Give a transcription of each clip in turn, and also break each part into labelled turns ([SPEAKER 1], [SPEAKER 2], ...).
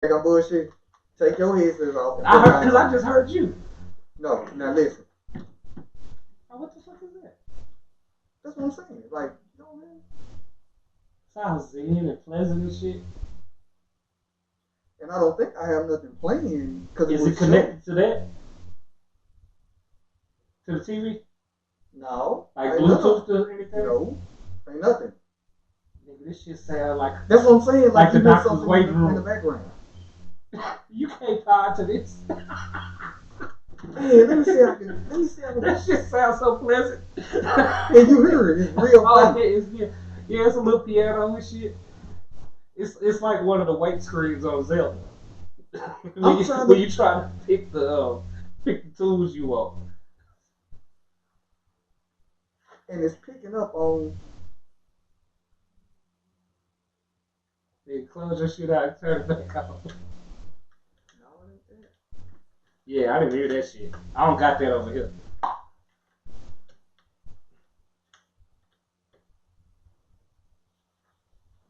[SPEAKER 1] think I'm bullshit? Take your headset off and
[SPEAKER 2] I
[SPEAKER 1] put
[SPEAKER 2] heard because
[SPEAKER 1] mine
[SPEAKER 2] I
[SPEAKER 1] on.
[SPEAKER 2] just heard you.
[SPEAKER 1] No, now listen.
[SPEAKER 2] Oh, what the fuck is that?
[SPEAKER 1] That's what I'm saying. Like, you know, man.
[SPEAKER 2] Sounds zen and pleasant and shit.
[SPEAKER 1] And I don't think I have nothing playing because it
[SPEAKER 2] Is it
[SPEAKER 1] was show.
[SPEAKER 2] connected to that? To the TV?
[SPEAKER 1] No,
[SPEAKER 2] Like
[SPEAKER 1] ain't nothing.
[SPEAKER 2] Bluetooth or anything?
[SPEAKER 1] No, ain't nothing.
[SPEAKER 2] Nigga, this shit sound like
[SPEAKER 1] That's what I'm saying.
[SPEAKER 2] like
[SPEAKER 1] Like
[SPEAKER 2] the
[SPEAKER 1] you hear
[SPEAKER 2] doctor's
[SPEAKER 1] something
[SPEAKER 2] waiting
[SPEAKER 1] in the
[SPEAKER 2] room.
[SPEAKER 1] background.
[SPEAKER 2] You can't power to this.
[SPEAKER 1] Man, let me see how I can. Let me see how I
[SPEAKER 2] That
[SPEAKER 1] can.
[SPEAKER 2] shit sounds so pleasant.
[SPEAKER 1] And you hear it. It's real
[SPEAKER 2] Oh,
[SPEAKER 1] funny.
[SPEAKER 2] yeah, it's a little piano and shit. It's like one of the white screens on Zelda.
[SPEAKER 1] I'm trying
[SPEAKER 2] when
[SPEAKER 1] to,
[SPEAKER 2] you try to pick the tools you want.
[SPEAKER 1] and it's picking up on.
[SPEAKER 2] Then close your shit out and turn it back on.
[SPEAKER 1] No, it ain't that.
[SPEAKER 2] Yeah, I didn't hear that shit. I don't got that over here.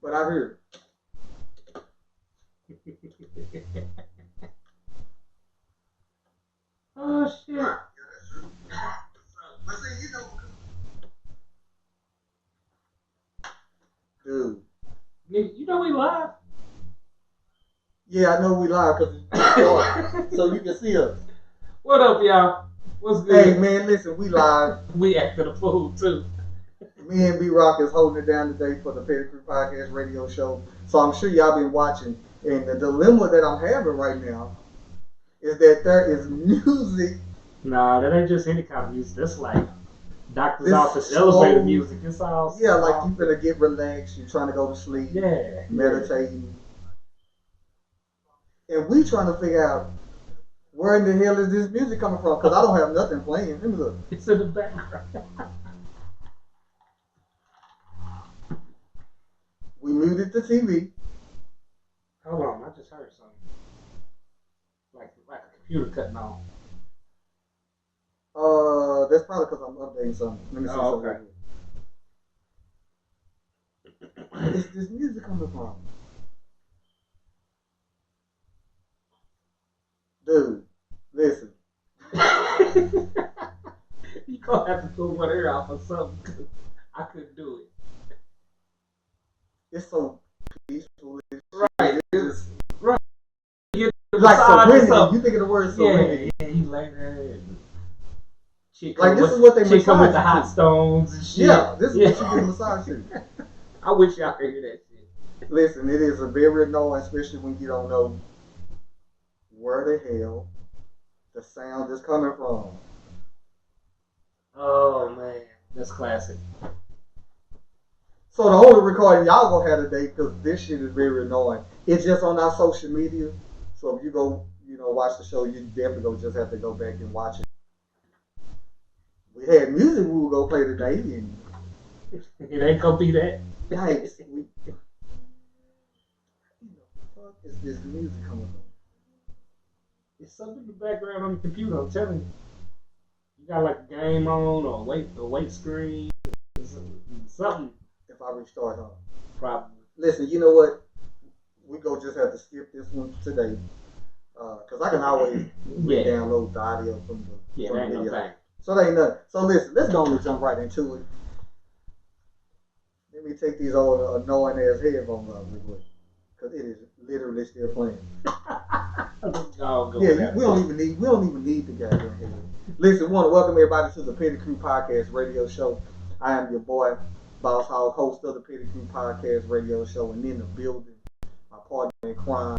[SPEAKER 1] But I hear
[SPEAKER 2] Oh shit.
[SPEAKER 1] dude.
[SPEAKER 2] Nigga, you know we live.
[SPEAKER 1] Yeah, I know we live because it's dark, so you can see us.
[SPEAKER 2] What up, y'all? What's
[SPEAKER 1] Hey
[SPEAKER 2] good?
[SPEAKER 1] man, listen, we live.
[SPEAKER 2] We acting a fool too.
[SPEAKER 1] Me and B Rock is holding it down today for the Pettigrew Podcast radio show. So I'm sure y'all been watching. And the dilemma that I'm having right now is that there is music.
[SPEAKER 2] Nah, that ain't just any kind of music. That's like doctor's
[SPEAKER 1] This
[SPEAKER 2] office
[SPEAKER 1] slow,
[SPEAKER 2] elevator music. It's all
[SPEAKER 1] yeah, like you finna get relaxed. You're trying to go to sleep,
[SPEAKER 2] yeah,
[SPEAKER 1] meditating, and we trying to figure out where in the hell is this music coming from? Because I don't have nothing playing. Let me look.
[SPEAKER 2] It's in the background.
[SPEAKER 1] We muted the TV.
[SPEAKER 2] Hold on, I just heard something. Like a computer cutting on.
[SPEAKER 1] That's probably because I'm updating something. Let me see
[SPEAKER 2] Oh,
[SPEAKER 1] something.
[SPEAKER 2] okay.
[SPEAKER 1] Where is this music coming from? Dude, listen.
[SPEAKER 2] You gonna have to pull one ear off or something. 'Cause I couldn't do it.
[SPEAKER 1] It's so peaceful.
[SPEAKER 2] Right.
[SPEAKER 1] It's
[SPEAKER 2] Right. You get
[SPEAKER 1] like
[SPEAKER 2] massage or
[SPEAKER 1] serenity.
[SPEAKER 2] something.
[SPEAKER 1] You think of the word serenity.
[SPEAKER 2] Yeah, he lay there and
[SPEAKER 1] Like this is what they
[SPEAKER 2] chick come with
[SPEAKER 1] massage
[SPEAKER 2] the
[SPEAKER 1] you
[SPEAKER 2] hot
[SPEAKER 1] to.
[SPEAKER 2] stones and shit.
[SPEAKER 1] Yeah, this is what you get a massage to.
[SPEAKER 2] I wish y'all could hear that shit.
[SPEAKER 1] Listen, it is a very annoying, especially when you don't know where the hell the sound is coming from.
[SPEAKER 2] Oh man, that's classic.
[SPEAKER 1] So the only recording y'all gonna have today, because this shit is very annoying. It's just on our social media. So if you go, watch the show, you definitely gonna just have to go back and watch it. We had music we were gonna play today, and
[SPEAKER 2] It ain't gonna be that.
[SPEAKER 1] yikes, we. Where the fuck is this music coming from?
[SPEAKER 2] It's something in the background on the computer. I'm telling you. You got like a game on or a wait screen, something.
[SPEAKER 1] If I restart, huh?
[SPEAKER 2] Probably.
[SPEAKER 1] Listen, you know what? We go just have to skip this one today, cause I can always re-download the audio from the
[SPEAKER 2] No
[SPEAKER 1] video.
[SPEAKER 2] thing.
[SPEAKER 1] So that ain't nothing. So listen, let's go and jump right into it. Let me take these old annoying ass headphones off real quick, cause it is literally still playing. Yeah, we don't even need the goddamn head. Listen, we want to welcome everybody to the Petty Crew Podcast Radio Show. I am your boy, Boss Hog, host of the Petty Crew Podcast Radio Show, and in the building, my partner in crime,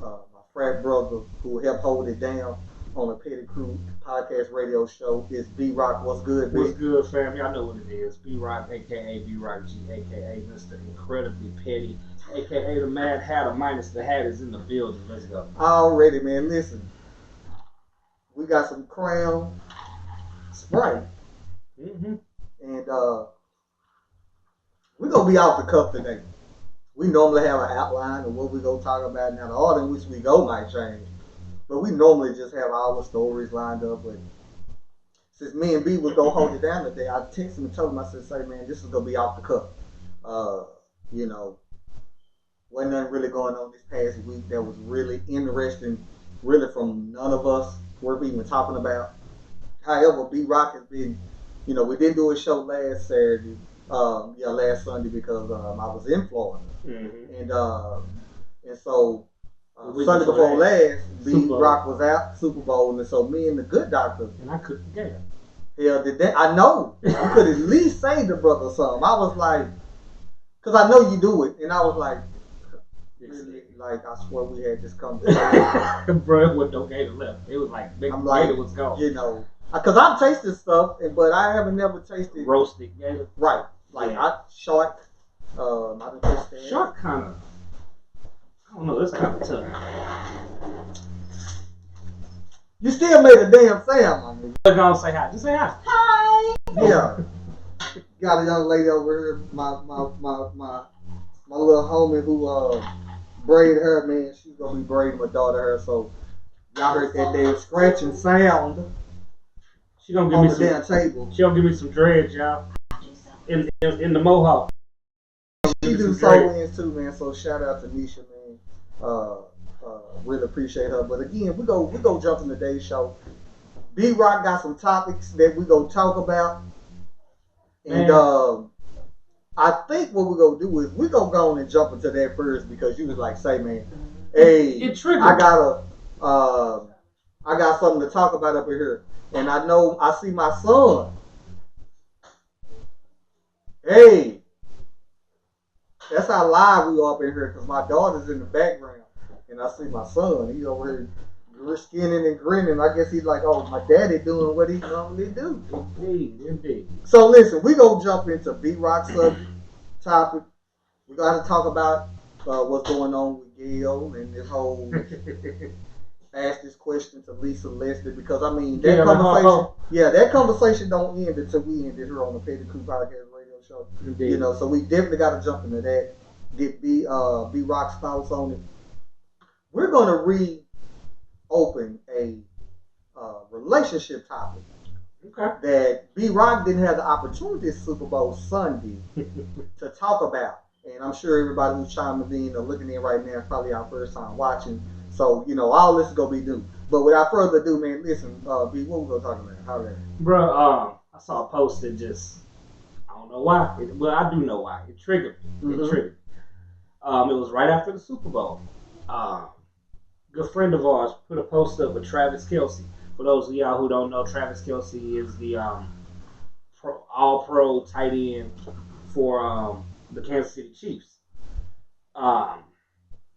[SPEAKER 1] my frat brother who helped hold it down on the Petty Crew Podcast Radio Show is B Rock. What's good, B?
[SPEAKER 2] What's good, fam? Y'all know what it is. B Rock, aka B Rock G, aka Mr. Incredibly Petty, aka the Mad Hatter minus the hat is in the building. Let's go.
[SPEAKER 1] Already, man. Listen, we got some Crown Sprite, and we're gonna be off the cuff today. We normally have an outline of what we go talk about. Now the order in which we go might change, but we normally just have our stories lined up. But since me and B would go hold it down today, I texted him and told him, I said, "Say man, this is gonna be off the cuff. You know, Wasn't nothing really going on this past week that was really interesting, really from none of us worth even talking about. However, B Rock has been, we didn't do a show last Saturday, last Sunday because I was in Florida, and so Sunday before last, B Rock was out Super Bowl, and so me and the Good Doctor,
[SPEAKER 2] and I cooked the game.
[SPEAKER 1] Hell, did that? I know you could at least say the brother something. I was like, because I know you do it, and I was like. Really, like I swear we had this conversation.
[SPEAKER 2] Bro, it was no gator left. It was like big gator was gone.
[SPEAKER 1] Because I've tasted stuff, but I haven't never tasted
[SPEAKER 2] roasted gator.
[SPEAKER 1] Right, like shark. I done tasted
[SPEAKER 2] shark kind of. I don't know. This kind of tough.
[SPEAKER 1] You still made a damn sound, my nigga.
[SPEAKER 2] I'm gonna say hi. Just say hi.
[SPEAKER 1] Hi. Yeah. Got a young lady over here. My little homie who braided her, man. She's gonna be braiding my daughter hair, so y'all heard that damn scratching sound.
[SPEAKER 2] She gonna give me some
[SPEAKER 1] damn table.
[SPEAKER 2] She gonna give me some dreads, y'all. In the mohawk.
[SPEAKER 1] She do soul ends too, man. So shout out to Nisha, man. Really appreciate her. But again, we go jump in today's show. B Rock got some topics that we go talk about, and I think what we're going to do is we're going to go on and jump into that first because you was like, say, man, hey, I got something to talk about up here. And I know I see my son. Hey, that's how live we are up in here because my daughter's in the background. And I see my son. He's over here skinning and grinning. I guess he's like, oh, my daddy doing what he normally do.
[SPEAKER 2] Indeed.
[SPEAKER 1] So listen, we gonna jump into B Rock subject topic. We gotta talk about what's going on with Gayle and this whole ask this question to Lisa Leslie because I mean that conversation. That conversation don't end until we end it here on the Petty Crew Podcast Radio Show.
[SPEAKER 2] Indeed.
[SPEAKER 1] So we definitely gotta jump into that. Get B Rock's thoughts on it. We're gonna reopen a relationship topic.
[SPEAKER 2] Okay.
[SPEAKER 1] That B Rock didn't have the opportunity Super Bowl Sunday to talk about. And I'm sure everybody who's chiming in or looking in right now is probably our first time watching. So, all this is going to be new. But without further ado, man, listen, B, what we going to talk about? How that?
[SPEAKER 2] Bro, I saw a post that just, I don't know why. I do know why. It triggered me. It triggered me. It was right after the Super Bowl. Good friend of ours put a post up with Travis Kelce. For those of y'all who don't know, Travis Kelce is the all-pro tight end for the Kansas City Chiefs.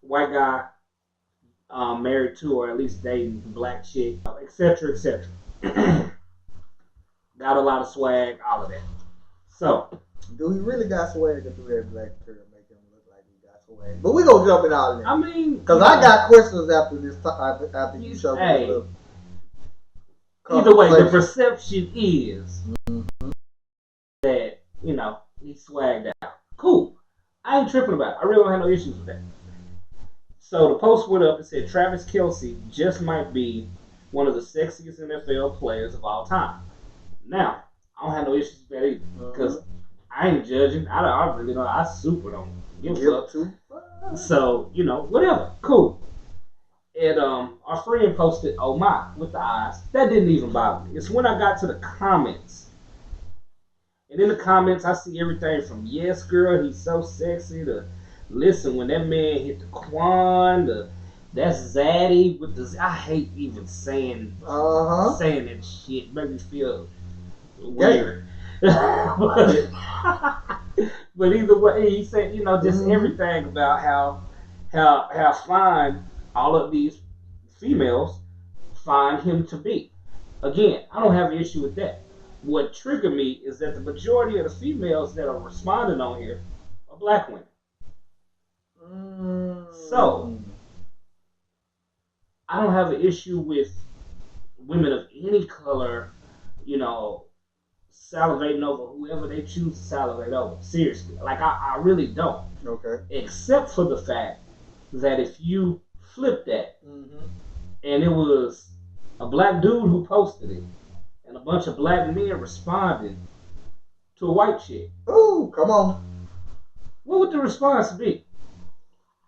[SPEAKER 2] White guy, married to or at least dating a black chick, etc., etc. Got a lot of swag, all of that. So,
[SPEAKER 1] do he really got swag through that black hair make him look like he got swag? But we gonna jump in all of that.
[SPEAKER 2] I mean,
[SPEAKER 1] because I got questions after this. After you show me.
[SPEAKER 2] Either way, the perception is that, he swagged out. Cool. I ain't tripping about it. I really don't have no issues with that. So the post went up and said Travis Kelce just might be one of the sexiest NFL players of all time. Now, I don't have no issues with that either. Because I ain't judging. I really don't. I super don't give a fuck. So, whatever. Cool. And our friend posted, oh my, with the eyes. That didn't even bother me. It's when I got to the comments. And in the comments, I see everything from, yes, girl, he's so sexy, to, listen, when that man hit the Quan, that's Zaddy with the, I hate even saying that shit. Make me feel weird. But either way, he said, just everything about how fine all of these females find him to be. Again, I don't have an issue with that. What triggered me is that the majority of the females that are responding on here are black women. So, I don't have an issue with women of any color, salivating over whoever they choose to salivate over. Seriously. Like, I really don't.
[SPEAKER 1] Okay.
[SPEAKER 2] Except for the fact that if you flip that, and it was a black dude who posted it, and a bunch of black men responded to a white chick.
[SPEAKER 1] Ooh, come on.
[SPEAKER 2] What would the response be?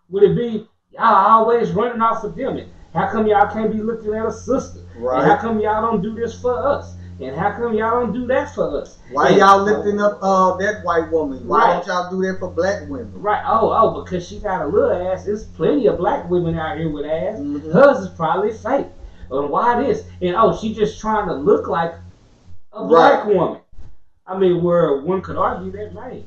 [SPEAKER 2] Would it be y'all always running off of them? And how come y'all can't be looking at a sister?
[SPEAKER 1] Right.
[SPEAKER 2] And how come y'all don't do this for us? And how come y'all don't do that for us?
[SPEAKER 1] Why y'all lifting up that white woman? Why
[SPEAKER 2] Right.
[SPEAKER 1] don't y'all do that for black women?
[SPEAKER 2] Right. Oh, because she got a little ass. There's plenty of black women out here with ass.
[SPEAKER 1] Mhm.
[SPEAKER 2] Hers is probably fake. And why this? And she just trying to look like a black woman. I mean, where one could argue that, man,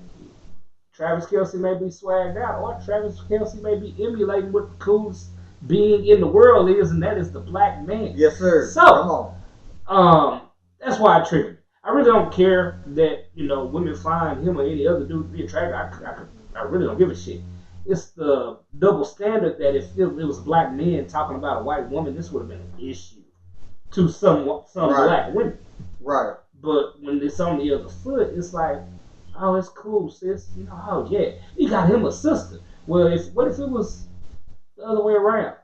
[SPEAKER 2] Travis Kelce may be swagged out, or Travis Kelce may be emulating what the coolest being in the world is, and that is the black man.
[SPEAKER 1] Yes, sir.
[SPEAKER 2] So,
[SPEAKER 1] come on.
[SPEAKER 2] That's why I triggered me. I really don't care that women find him or any other dude to be attractive. I really don't give a shit. It's the double standard that if it was black men talking about a white woman, this would have been an issue to some
[SPEAKER 1] Right.
[SPEAKER 2] black women.
[SPEAKER 1] Right.
[SPEAKER 2] But when it's on the other foot, it's like, oh, it's cool, sis. Oh yeah, you got him a sister. Well, what if it was the other way around?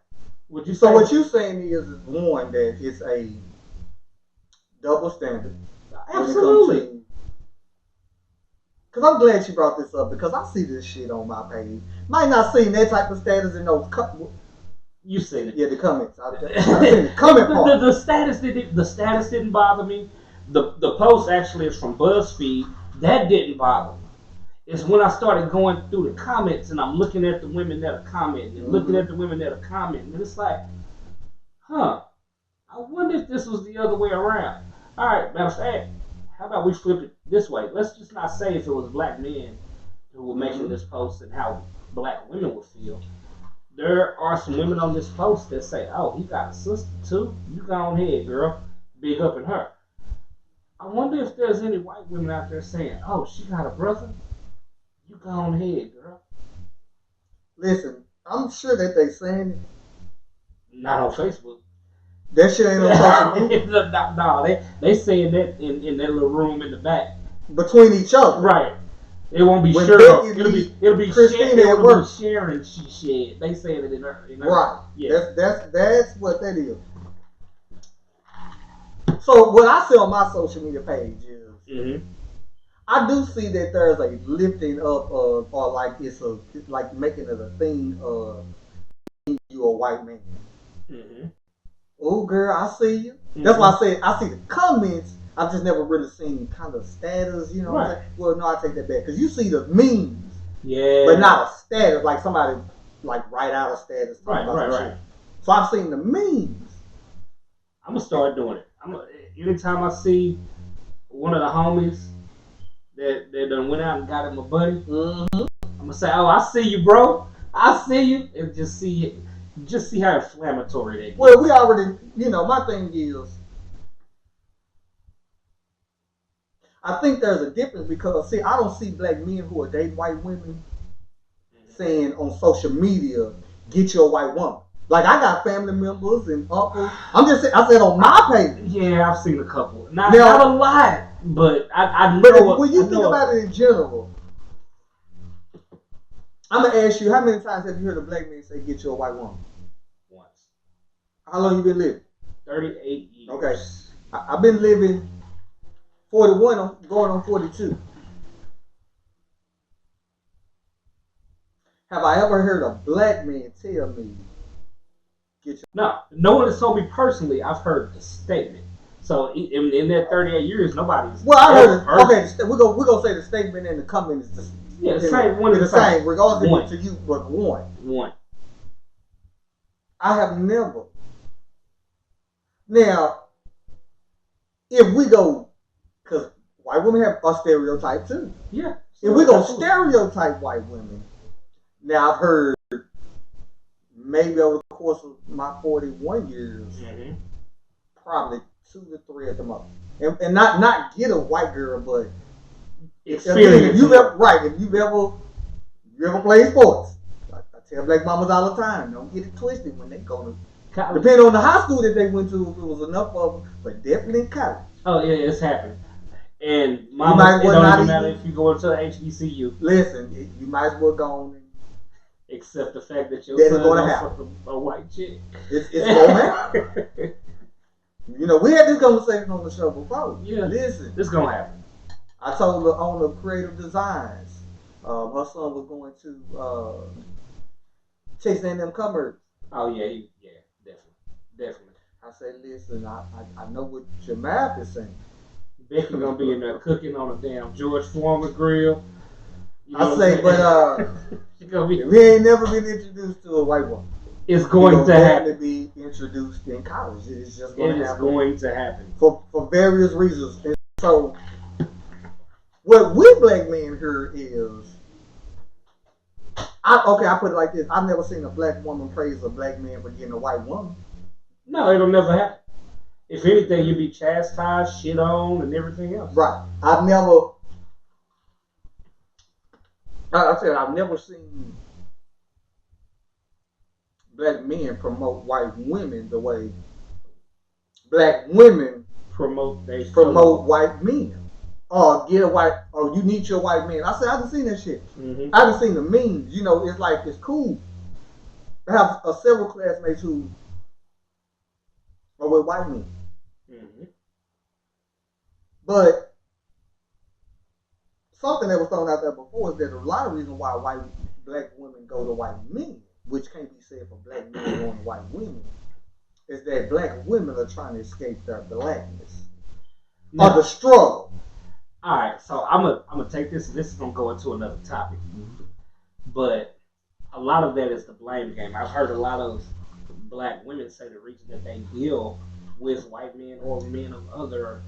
[SPEAKER 2] Would you say?
[SPEAKER 1] So what you saying is one, that it's a double standard.
[SPEAKER 2] Absolutely.
[SPEAKER 1] Because I'm glad you brought this up, because I see this shit on my page. Might not see that type of status in those.
[SPEAKER 2] You seen it?
[SPEAKER 1] Yeah, the comments. I've seen the comment part.
[SPEAKER 2] The status didn't bother me. The post actually is from BuzzFeed. That didn't bother me. It's when I started going through the comments and I'm looking at the women that are commenting and looking at the women that are commenting, and it's like, I wonder if this was the other way around. All right, matter of fact, how about we flip it this way? Let's just not say if it was black men who were making this post and how black women would feel. There are some women on this post that say, oh, he got a sister too? You go on ahead, girl. Big up in her. I wonder if there's any white women out there saying, oh, she got a brother? You go on ahead, girl.
[SPEAKER 1] Listen, I'm sure that they saying it.
[SPEAKER 2] Not on Facebook.
[SPEAKER 1] That shit ain't on social media.
[SPEAKER 2] No, they saying that in that little room in the back.
[SPEAKER 1] Between each other.
[SPEAKER 2] Right. It won't be
[SPEAKER 1] When
[SPEAKER 2] sure. It'll be
[SPEAKER 1] Christina
[SPEAKER 2] sharing.
[SPEAKER 1] at work.
[SPEAKER 2] Sharing. She shared. They saying it in her.
[SPEAKER 1] Right.
[SPEAKER 2] Yeah.
[SPEAKER 1] That's what that is. So what I see on my social media page is, I do see that there's a lifting up of, or like it's like making it a thing of you a white man. Oh girl, I see you. That's why I say I see the comments. I've just never really seen kind of status, you know. What I'm saying? Well, no, I take that back, because you see the memes, but not a status, like somebody like write out a status.
[SPEAKER 2] Right.
[SPEAKER 1] So I've seen the memes.
[SPEAKER 2] I'm gonna start doing it. Anytime I see one of the homies that done went out and got him a buddy, I'm gonna say, "Oh, I see you, bro. I see you," and just see how inflammatory they get.
[SPEAKER 1] Well, we already, my thing is, I think there's a difference, because see, I don't see black men who are dating white women saying on social media, "Get your white woman." Like, I got family members and uncles. I'm just saying, I said on my page.
[SPEAKER 2] Yeah, I've seen a couple. Not a lot, but I know.
[SPEAKER 1] But when you think about it in general, I'm gonna ask you, how many times have you heard a black man say, "Get your white woman"?
[SPEAKER 2] Once.
[SPEAKER 1] How long you been living?
[SPEAKER 2] 38 years.
[SPEAKER 1] Okay, I've been living 41, going on 42. Have I ever heard a black man tell me, "Get your"?
[SPEAKER 2] No one has told me personally. I've heard the statement. So in that 38 years, nobody's.
[SPEAKER 1] Well, I heard it. Okay, we're gonna say the statement and the comment is the
[SPEAKER 2] same. One
[SPEAKER 1] the same, regardless to you, but one.
[SPEAKER 2] One.
[SPEAKER 1] I have never. Now, if we go, because white women have a stereotype too.
[SPEAKER 2] Yeah.
[SPEAKER 1] If we go stereotype white women, now I've heard maybe over the course of my 41 years, probably 2 to 3 at the most, and not get a white girl, but
[SPEAKER 2] experience.
[SPEAKER 1] If you've ever played sports, I tell black mamas all the time, don't get it twisted when they go to. Depending on the high school that they went to, if it was enough of them, but definitely in college.
[SPEAKER 2] Oh yeah, it's happening. And mama, it don't even matter if you go into HBCU.
[SPEAKER 1] Listen, you might as well go on.
[SPEAKER 2] Except the fact that your
[SPEAKER 1] son
[SPEAKER 2] is a white chick.
[SPEAKER 1] It's going to happen. We had this conversation on the show before.
[SPEAKER 2] Yeah,
[SPEAKER 1] listen,
[SPEAKER 2] this gonna happen.
[SPEAKER 1] I told the owner of Creative Designs, her son was going to chasing them comers.
[SPEAKER 2] Oh yeah, definitely.
[SPEAKER 1] I say, listen, I know what your math is saying.
[SPEAKER 2] Becky gonna be in there cooking on a damn George Foreman grill.
[SPEAKER 1] You know I say, but
[SPEAKER 2] she gonna be.
[SPEAKER 1] If he ain't never been introduced to a white woman,
[SPEAKER 2] it's going to happen.
[SPEAKER 1] Be introduced in college. It's just going to happen.
[SPEAKER 2] It is going to happen
[SPEAKER 1] for various reasons. And so, what we black men here is, I put it like this: I've never seen a black woman praise a black man for getting a white woman.
[SPEAKER 2] No, it'll never happen. If anything, you'll be chastised, shit on, and everything else.
[SPEAKER 1] Right. I've never seen black men promote white women the way black women promote white men. Or get a white, or you need your white man. I haven't seen that shit. Mm-hmm. I haven't seen the memes. You know, it's like, it's cool. I have several classmates who are with white men. Mm-hmm. But something that was thrown out there before is that a lot of reasons why black women go to white men, which can't be said for black men going to white women, is that black women are trying to escape their blackness or the struggle.
[SPEAKER 2] All right, so I'm gonna take this, and this is gonna go into another topic, but a lot of that is the blame game. I've heard a lot of black women say the reason that they deal with white men or men of other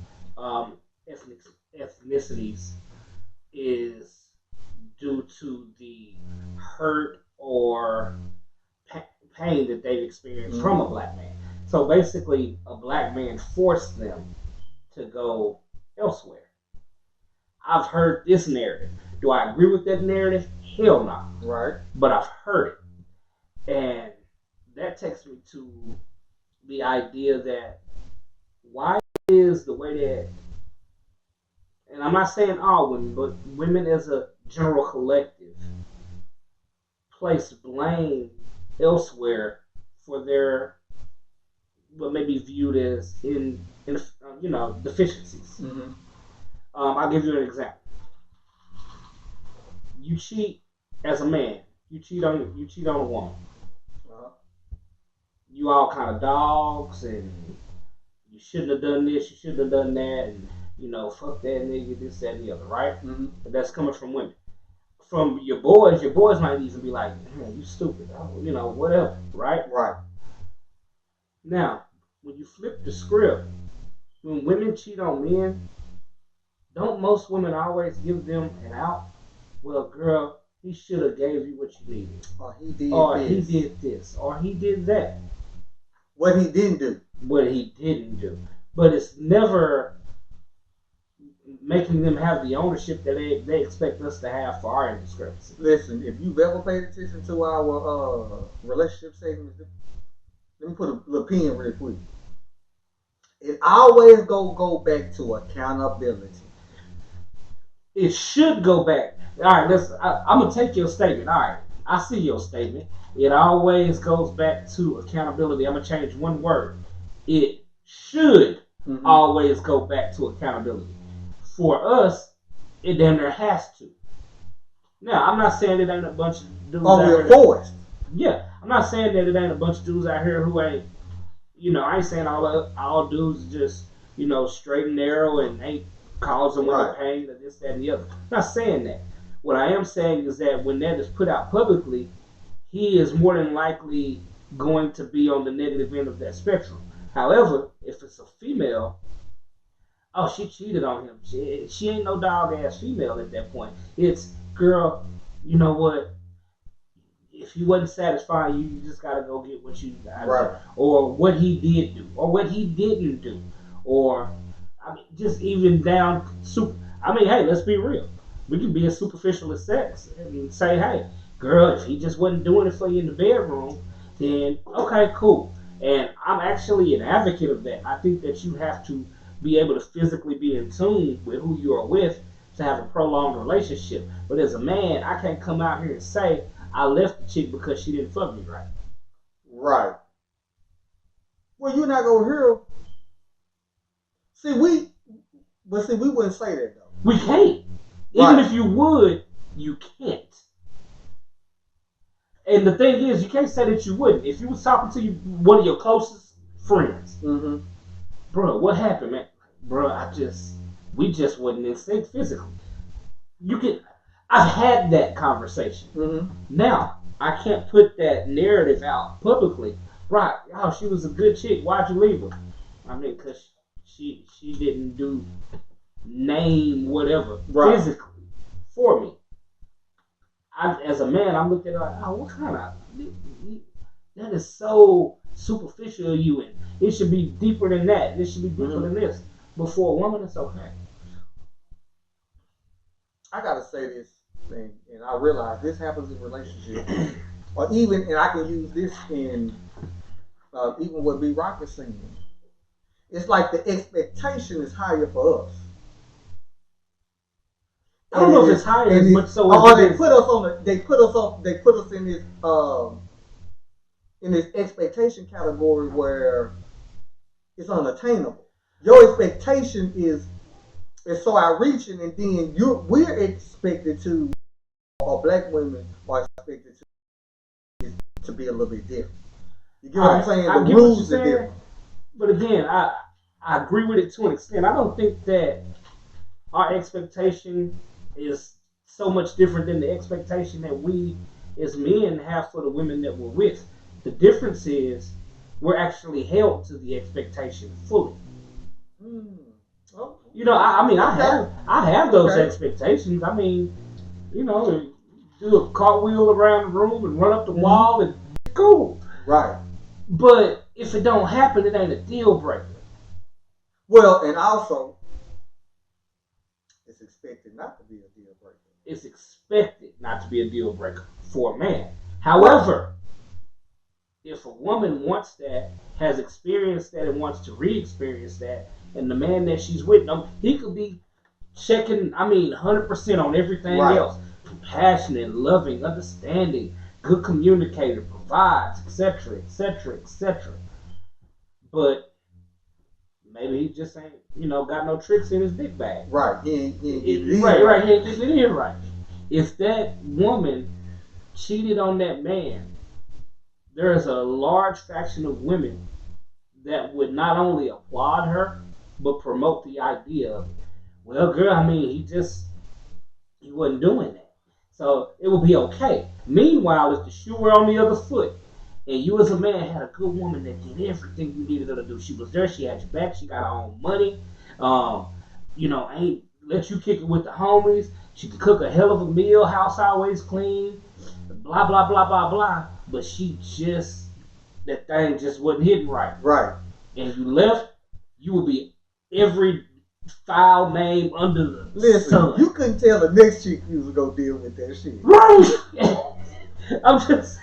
[SPEAKER 2] ethnicities is due to the hurt or pain that they've experienced from a black man. So basically, a black man forced them to go elsewhere. I've heard this narrative. Do I agree with that narrative? Hell no.
[SPEAKER 1] Right.
[SPEAKER 2] But I've heard it. And that takes me to the idea that why is the way that, and I'm not saying all women, but women as a general collective place blame elsewhere for their what may be viewed as deficiencies. Mm-hmm. I'll give you an example. You cheat as a man. You cheat on a woman. Uh-huh. You all kind of dogs, and you shouldn't have done this. You shouldn't have done that, and fuck that nigga, this, that, and the other, right? Mm-hmm. But that's coming from women. From your boys might even be like, man, you stupid, whatever, right?
[SPEAKER 1] Right.
[SPEAKER 2] Now, when you flip the script, when women cheat on men, don't most women always give them an out? Well, girl, he should have gave you what you needed.
[SPEAKER 1] Or he did
[SPEAKER 2] this. He did this. Or he did that.
[SPEAKER 1] What he didn't do.
[SPEAKER 2] But it's never making them have the ownership that they expect us to have for our indiscrepancy.
[SPEAKER 1] Listen, if you've ever paid attention to our relationship segments, let me put a little pin real quick. It always go back to accountability.
[SPEAKER 2] It should go back. All right, I'm going to take your statement. All right, I see your statement. It always goes back to accountability. I'm going to change one word. It should always go back to accountability. For us, it damn near has to. Now, I'm not saying it ain't a bunch of dudes out here.
[SPEAKER 1] We're forced.
[SPEAKER 2] Yeah, I'm not saying that it ain't a bunch of dudes out here who ain't, I ain't saying all dudes just, straight and narrow and ain't causing women pain or this, that, and the other. I'm not saying that. What I am saying is that when that is put out publicly, he is more than likely going to be on the negative end of that spectrum. However, if it's a female, she cheated on him. She ain't no dog-ass female at that point. It's, girl, you know what? If he wasn't satisfying you, you just got to go get what you got. Right. Or what he did do. Or what he didn't do. Or, just even down hey, let's be real. We can be as superficial as sex and say, hey, girl, if he just wasn't doing it for you in the bedroom, then okay, cool. And I'm actually an advocate of that. I think that you have to be able to physically be in tune with who you are with to have a prolonged relationship. But as a man, I can't come out here and say I left the chick because she didn't fuck me right.
[SPEAKER 1] Right. Well, you're not gonna hear. We wouldn't say that though.
[SPEAKER 2] We can't. Even if you would, you can't. And the thing is, you can't say that you wouldn't. If you was talking to one of your closest friends, bro, what happened, man? Bro, we just wasn't in sync physically. I've had that conversation. Now, I can't put that narrative out publicly. Right, oh, she was a good chick. Why'd you leave her? I mean, because she didn't do name whatever physically for me. As a man, I'm looking at it like, oh, what kind of... That is so superficial of you, and it should be deeper than that. It should be deeper than this. But for a woman, it's okay.
[SPEAKER 1] I gotta say this thing, and I realize this happens in relationships, or even, and I can use this in even what B Rock is saying. It's like the expectation is higher for us.
[SPEAKER 2] I don't know if it's higher as much so.
[SPEAKER 1] Or they put us in this expectation category where it's unattainable. Your expectation is so outreaching, and then we're expected to, or black women are expected to be a little bit different. You get what I'm saying? The rules are different.
[SPEAKER 2] But again, I agree with it to an extent. I don't think that our expectation is so much different than the expectation that we as men have for the women that we're with. The difference is we're actually held to the expectation fully. You know, I have those expectations. I mean, you know, do a cartwheel around the room and run up the wall and cool.
[SPEAKER 1] Right.
[SPEAKER 2] But if it don't happen, it ain't a deal breaker.
[SPEAKER 1] Well, and also, it's expected not to be a deal breaker.
[SPEAKER 2] It's expected not to be a deal breaker for a man. However, if a woman wants that, has experienced that, and wants to re-experience that, and the man that she's with, he could be checking, 100% on everything else. Compassionate, loving, understanding, good communicator, provides, etc., etc., etc. But maybe he just ain't, got no tricks in his dick bag.
[SPEAKER 1] Right. He ain't getting
[SPEAKER 2] right. He ain't getting it in right. If that woman cheated on that man, there is a large faction of women that would not only applaud her, but promote the idea of, well, girl, he wasn't doing that. So it will be okay. Meanwhile, if the shoe were on the other foot, and you as a man had a good woman that did everything you needed her to do. She was there, she had your back, she got her own money, ain't let you kick it with the homies, she could cook a hell of a meal, house always clean, blah, blah, blah, blah, blah. But that thing just wasn't hitting right.
[SPEAKER 1] Right.
[SPEAKER 2] And you left, you would be every foul name under the sun.
[SPEAKER 1] You couldn't tell the next chick you was gonna deal with that shit.
[SPEAKER 2] Right. I'm just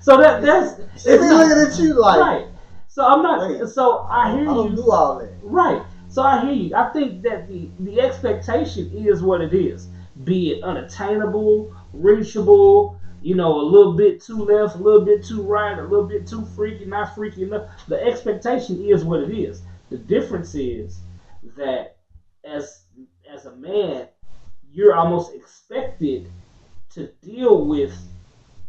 [SPEAKER 2] so that's
[SPEAKER 1] she be looking at you like
[SPEAKER 2] right. So I'm not. Wait, so I hear you.
[SPEAKER 1] I don't do all that.
[SPEAKER 2] Right. So I hear you. I think that the expectation is what it is. Be it unattainable, reachable, a little bit too left, a little bit too right, a little bit too freaky, not freaky enough. The expectation is what it is. The difference is that as a man, you're almost expected to deal with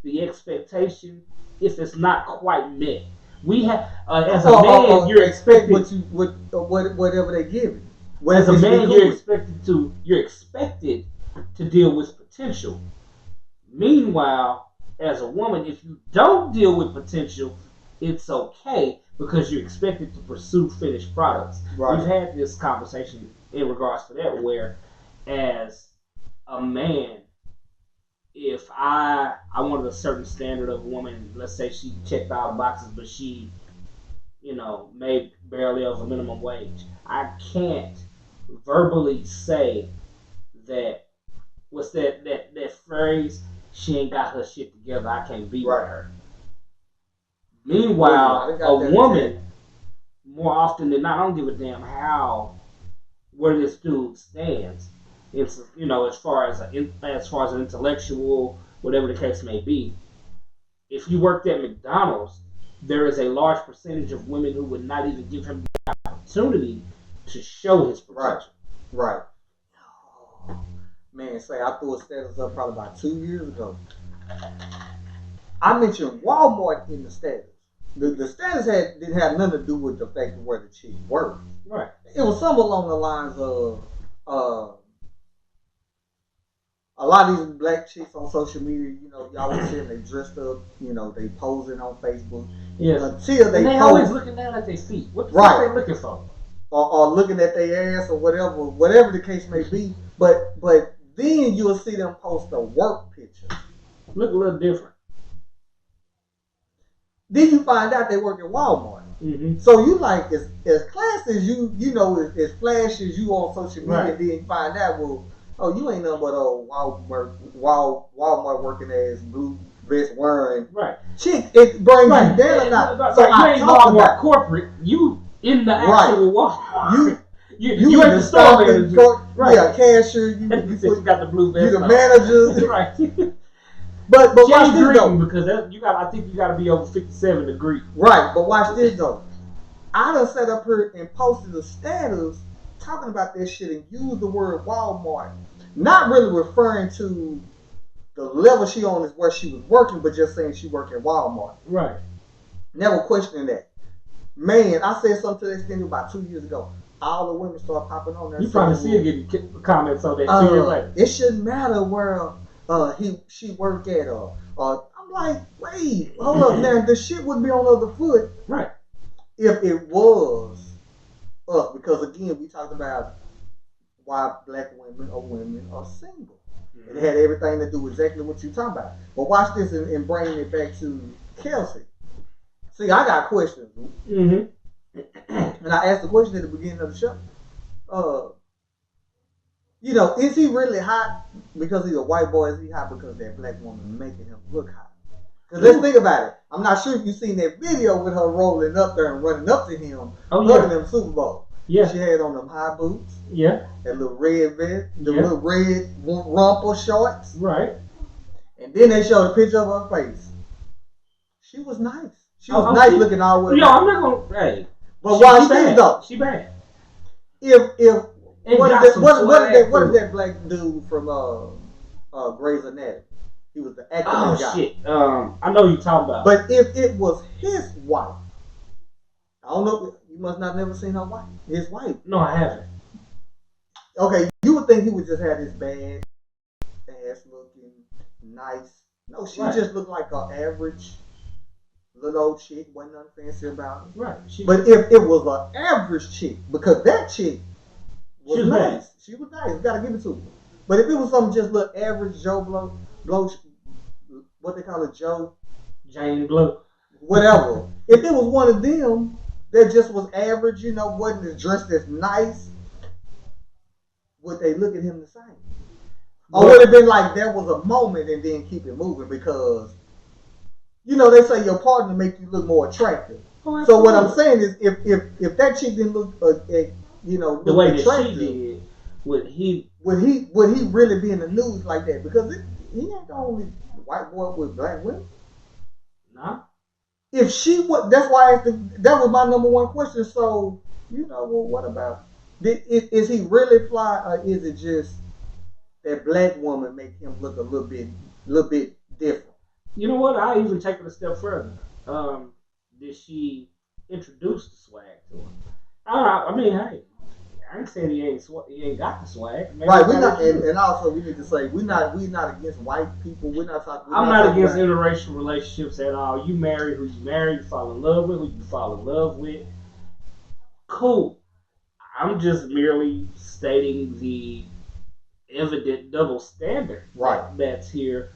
[SPEAKER 2] the expectation if it's not quite met. We have as a man, you're expected
[SPEAKER 1] whatever they give you.
[SPEAKER 2] As a man, you're expected to deal with potential. Meanwhile, as a woman, if you don't deal with potential, it's okay because you're expected to pursue finished products. Right. We've had this conversation in regards to that, where as a man, if I wanted a certain standard of a woman, let's say she checked all the boxes, but she, made barely over minimum wage, I can't verbally say that, what's that phrase, she ain't got her shit together, I can't be with her. Meanwhile, a woman, more often than not, I don't give a damn where this dude stands. It's, as far as an intellectual, whatever the case may be. If you worked at McDonald's, there is a large percentage of women who would not even give him the opportunity to show his potential.
[SPEAKER 1] Right. Man, say I threw a status up probably about 2 years ago. I mentioned Walmart in the status. The status didn't have nothing to do with the fact of where the chick worked.
[SPEAKER 2] Right.
[SPEAKER 1] It was something along the lines of a lot of these black chicks on social media, you know, y'all was seeing they dressed up, you know, they posing on Facebook.
[SPEAKER 2] Yes.
[SPEAKER 1] Until
[SPEAKER 2] they always looking down at their feet. What the fuck they looking for?
[SPEAKER 1] Or looking at their ass or whatever the case may be. But then you'll see them post a work picture.
[SPEAKER 2] Look a little different.
[SPEAKER 1] Then you find out they work at Walmart.
[SPEAKER 2] Mm-hmm.
[SPEAKER 1] So you like as classy as you know as flashy as you on social media.
[SPEAKER 2] Right.
[SPEAKER 1] Then you find out, well, oh, you ain't nothing but a Walmart working ass blue vest wearing.
[SPEAKER 2] Right.
[SPEAKER 1] Chick, it brings you down.
[SPEAKER 2] So you ain't Walmart corporate. You in the actual Walmart. You at the store manager.
[SPEAKER 1] Right. Yeah, cashier. You
[SPEAKER 2] got the blue vest.
[SPEAKER 1] You the manager.
[SPEAKER 2] Right.
[SPEAKER 1] But watch this though.
[SPEAKER 2] Because I think you got to be over 57 degrees.
[SPEAKER 1] Right. But watch this though. I done sat up here and posted a status talking about this shit and used the word Walmart, not really referring to the level she on is where she was working, but just saying she worked at Walmart.
[SPEAKER 2] Right.
[SPEAKER 1] Never questioning that. Man, I said something to this thing about 2 years ago. All the women start popping on there.
[SPEAKER 2] You probably see her getting comments on that 2 years later.
[SPEAKER 1] It shouldn't matter where she worked at. I'm like, wait, hold up, now the shit would be on the other foot.
[SPEAKER 2] Right.
[SPEAKER 1] If it was us, because again, we talked about why black women are single. Mm-hmm. It had everything to do with exactly what you're talking about. But watch this and bringing it back to Kelsey. See, I got questions.
[SPEAKER 2] Mm-hmm.
[SPEAKER 1] And I asked the question at the beginning of the show. You know, is he really hot because he's a white boy? Is he hot because that black woman making him look hot? Because let's think about it. I'm not sure if you've seen that video with her rolling up there and running up to him during them Super Bowl.
[SPEAKER 2] Yeah.
[SPEAKER 1] She had on them high boots.
[SPEAKER 2] Yeah.
[SPEAKER 1] That little red vest. The little red rumple shorts.
[SPEAKER 2] Right.
[SPEAKER 1] And then they showed a picture of her face. She was nice. She was nice looking all the way.
[SPEAKER 2] Yo, I'm not going to... Hey.
[SPEAKER 1] But watch this though.
[SPEAKER 2] She bad.
[SPEAKER 1] What is that black dude from Grey's Anatomy? He was the actor guy.
[SPEAKER 2] Oh shit! I know you talking about.
[SPEAKER 1] But if it was his wife, I don't know. You must not never seen her wife. His wife.
[SPEAKER 2] No, I haven't.
[SPEAKER 1] Okay, you would think he would just have this bad ass looking, nice. No, she just looked like an average little old chick. Wasn't nothing fancy about it.
[SPEAKER 2] Right.
[SPEAKER 1] But if it was an average chick, because that chick was nice. She was nice. Gotta give it to her. But if it was something just little average Joe Blow, what they call it,
[SPEAKER 2] Jane Blow,
[SPEAKER 1] whatever. If it was one of them that just was average, you know, wasn't dressed as nice, would they look at him the same? Or would it been like there was a moment and then keep it moving because, you know, they say your partner make you look more attractive.
[SPEAKER 2] Oh,
[SPEAKER 1] so what I'm saying is, if that chick didn't look, you know,
[SPEAKER 2] the way
[SPEAKER 1] attractive,
[SPEAKER 2] that she did, would he
[SPEAKER 1] really be in the news like that? Because he ain't the only white boy with black women.
[SPEAKER 2] Nah.
[SPEAKER 1] If she would, that's why that was my number one question. So, you know, well, what about? Is he really fly, or is it just that black woman make him look a little bit different?
[SPEAKER 2] You know what? I even take it a step further. Did she introduce the swag to him? I mean, hey, I ain't saying he ain't got the swag. Maybe
[SPEAKER 1] right, we not, and also we need to say we not against white people.
[SPEAKER 2] I'm not against interracial relationships at all. You marry who you marry, you fall in love with who you fall in love with. Cool. I'm just merely stating the evident double standard that's here,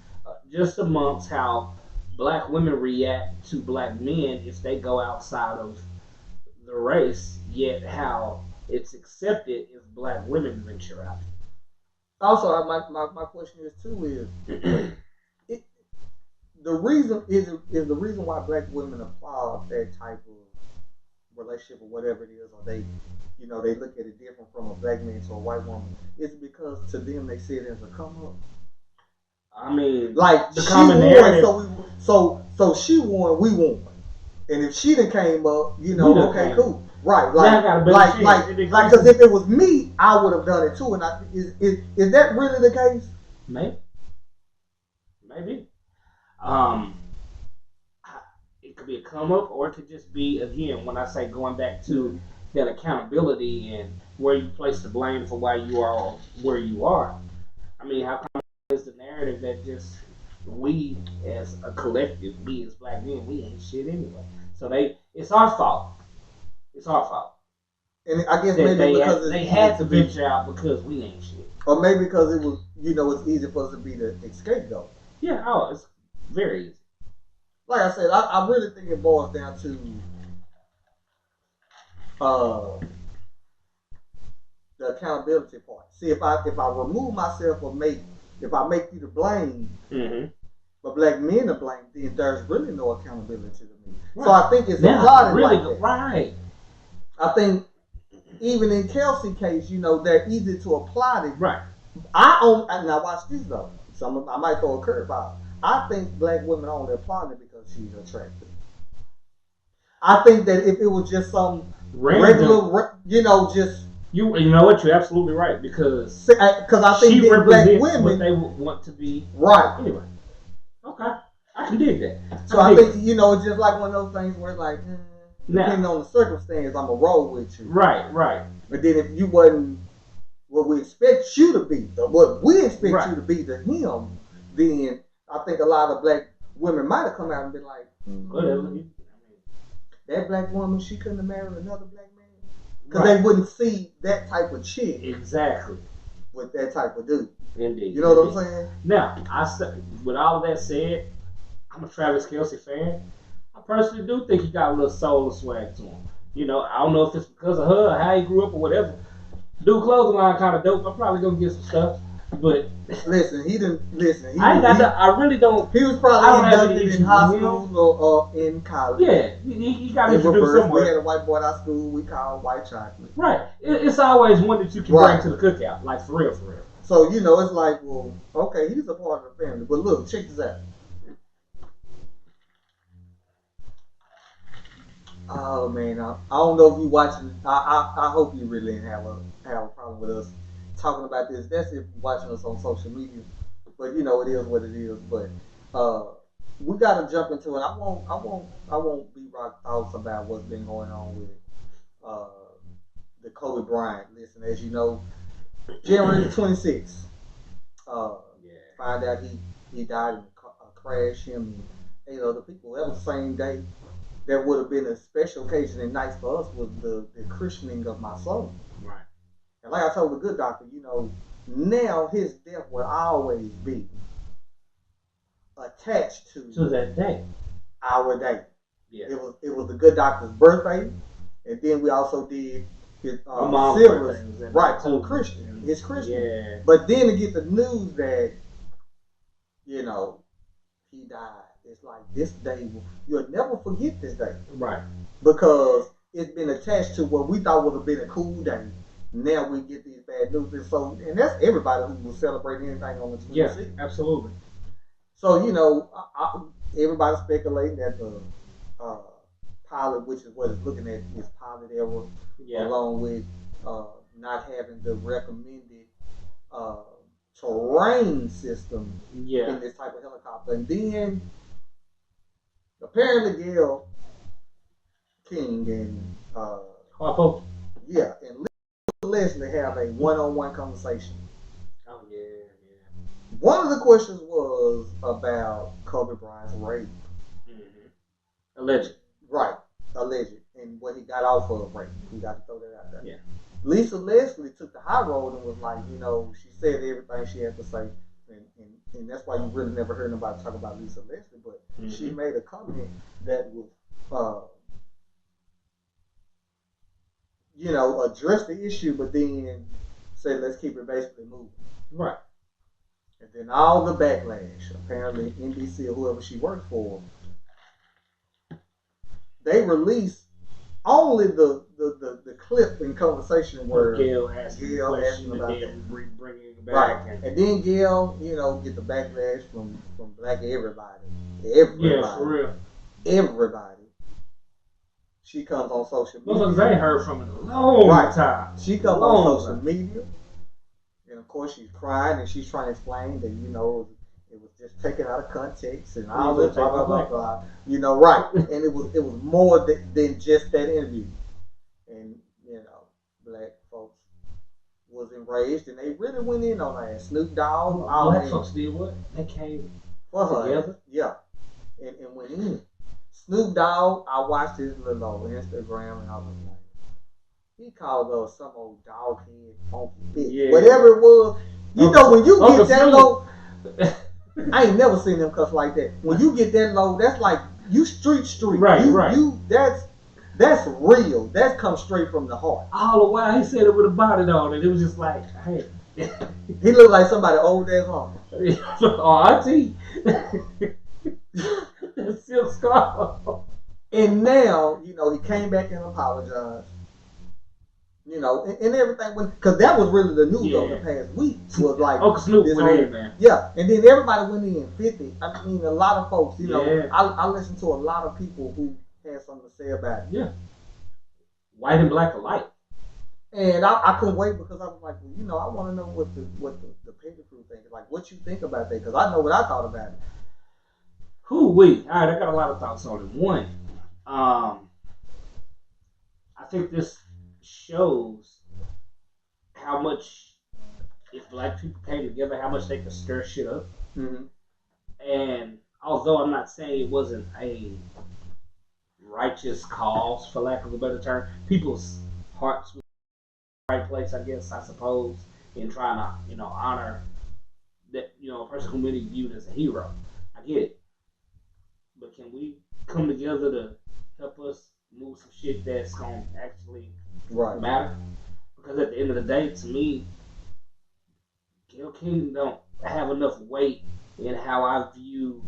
[SPEAKER 2] just amongst how black women react to black men if they go outside of the race, yet how it's accepted if black women venture out.
[SPEAKER 1] Also, my question is too is the reason why black women applaud that type of relationship or whatever it is, or they look at it different from a black man to a white woman, is because to them they see it as a come up.
[SPEAKER 2] I mean,
[SPEAKER 1] like
[SPEAKER 2] the common narrative.
[SPEAKER 1] So she won, we won, and if she done came up, you know, okay, cool. Right, like, because if it was me, I would have done it too. And is that really the case?
[SPEAKER 2] Maybe. could be a come up, or it could just be, again, when I say going back to that accountability and where you place the blame for why you are where you are. I mean, how come is the narrative that just we as a collective, we as black men, we ain't shit anyway. So it's our fault. It's our fault.
[SPEAKER 1] And I guess maybe because
[SPEAKER 2] they had to venture out because we ain't shit.
[SPEAKER 1] Or maybe because it was, it's easy for us to be the scapegoat.
[SPEAKER 2] Yeah, it's very easy.
[SPEAKER 1] Like I said, I really think it boils down to the accountability part. See, if I remove myself or if I make you to blame, but black men to blame, then there's really no accountability to me. Right. So I think it's applied really like that. Right. I think even in Kelsey's case, they're easy to apply to. Right. Now watch this though. I might throw a curveball. I think black women only apply it because she's attractive. I think that if it was just some regular, just
[SPEAKER 2] you know what, you're absolutely right because
[SPEAKER 1] I think that black women
[SPEAKER 2] what they want to be.
[SPEAKER 1] Right.
[SPEAKER 2] Anyway, okay, I can dig that.
[SPEAKER 1] So I think it's just like one of those things where it's like, depending on the circumstance, I'm gonna roll with you.
[SPEAKER 2] Right.
[SPEAKER 1] But then if you wasn't what we expect you to be, or what we expect you to be to him, then I think a lot of black women might have come out and been like,
[SPEAKER 2] whatever.
[SPEAKER 1] That black woman, she couldn't have married another black man. Because they wouldn't see that type of chick.
[SPEAKER 2] Exactly.
[SPEAKER 1] With that type of dude.
[SPEAKER 2] Indeed.
[SPEAKER 1] You know what I'm saying?
[SPEAKER 2] Now, with all of that said, I'm a Travis Kelce fan. I personally do think he got a little soul swag to him. I don't know if it's because of her or how he grew up or whatever. Dude, clothing line kind of dope. I'm probably going to get some stuff. But
[SPEAKER 1] listen, he didn't listen.
[SPEAKER 2] I really don't.
[SPEAKER 1] He was probably inducted in high school or in college.
[SPEAKER 2] Yeah, he got introduced somewhere.
[SPEAKER 1] We had a white boy at our school. We called white chocolate.
[SPEAKER 2] Right. It's always one that you can bring to the cookout, like for real.
[SPEAKER 1] So it's like, well, okay, he's a part of the family. But look, check this out. Oh man, I don't know if you watching. I hope you really didn't have a problem with us talking about this. That's if you're watching us on social media. But it is what it is. But we gotta jump into it. I won't be rock thoughts about what's been going on with the Kobe Bryant. Listen, as you know, January 26th. Find out he died in a crash. Him and 8 other people. That was the same day. That would have been a special occasion and nice for us was the christening of my son.
[SPEAKER 2] Right.
[SPEAKER 1] And like I told the good doctor, now his death will always be attached to
[SPEAKER 2] that day.
[SPEAKER 1] Our day.
[SPEAKER 2] Yeah.
[SPEAKER 1] It was the good doctor's birthday, and then we also did his Silver's right on Christian, his Christian.
[SPEAKER 2] Yeah.
[SPEAKER 1] But then to get the news that he died. It's like this day, you'll never forget this day.
[SPEAKER 2] Right.
[SPEAKER 1] Because it's been attached to what we thought would have been a cool day. Now we get these bad news. And that's everybody who will celebrate anything on the 26th.
[SPEAKER 2] Yeah, absolutely.
[SPEAKER 1] So, everybody's speculating that the pilot, which is what it's looking at, is pilot error, along with not having the recommended terrain system in this type of helicopter. And then apparently Gayle King and
[SPEAKER 2] Harpo.
[SPEAKER 1] Yeah, and Leslie have a one-on-one conversation.
[SPEAKER 2] Oh yeah.
[SPEAKER 1] One of the questions was about Kobe Bryant's rape.
[SPEAKER 2] Alleged.
[SPEAKER 1] Right, alleged. And what he got off of rape. We got to throw that out there.
[SPEAKER 2] Yeah.
[SPEAKER 1] Lisa Leslie took the high road and was like, she said everything she had to say. And that's why you really never heard nobody talk about Lisa Leslie, but she made a comment that was, address the issue, but then say, let's keep it basically moving.
[SPEAKER 2] Right.
[SPEAKER 1] And then all the backlash, apparently NBC or whoever she worked for, they released only the clip in conversation where
[SPEAKER 2] Gayle asked about it, bringing it back,
[SPEAKER 1] right? And then Gayle, get the backlash from black everybody. Yeah,
[SPEAKER 2] for real.
[SPEAKER 1] Everybody. She comes on social media.
[SPEAKER 2] Well, they heard from it a long time.
[SPEAKER 1] She comes on social media, and of course she's crying and she's trying to explain that It was just taken out of context and all this blah blah blah blah. You know, right? And it was more than just that interview. And you know, black folks was enraged, and they really went in on that. Snoop Dogg,
[SPEAKER 2] black folks did what? They came together.
[SPEAKER 1] Yeah, and went in. Snoop Dogg, I watched his little on Instagram, and I was like, he called us some old dog head funky bitch, yeah. Whatever it was. You know, when you get that low, I ain't never seen them cuss like that. When you get that low, that's like you street.
[SPEAKER 2] Right, right.
[SPEAKER 1] That's real. That comes straight from the heart.
[SPEAKER 2] All the while he said it with a bonnet on, and it was just like, hey.
[SPEAKER 1] He looked like somebody old as home.
[SPEAKER 2] Or auntie. Silk scarf.
[SPEAKER 1] And now, you know, he came back and apologized. You know, and everything went, because that was really the news over the past week. Was like
[SPEAKER 2] Uncle Snoop went in, man.
[SPEAKER 1] Yeah, and then everybody went in 50. I mean, a lot of folks, you know, I listened to a lot of people who had something to say about it.
[SPEAKER 2] Yeah. White and black alike.
[SPEAKER 1] And I couldn't wait because I was like, well, you know, I want to know what the Petty Crew think. Like, what you think about that? Because I know what I thought about it.
[SPEAKER 2] All right, I got a lot of thoughts on it. One, I think this shows how much, if black people came together, how much they could stir shit up. Mm-hmm. And although I'm not saying it wasn't a righteous cause, for lack of a better term, people's hearts were in the right place, I guess, I suppose, in trying to, you know, honor that, you know, a person who many viewed as a hero. I get it. But can we come together to help us move some shit that's going to actually matter? Because at the end of the day, to me, Gayle King don't have enough weight in how I view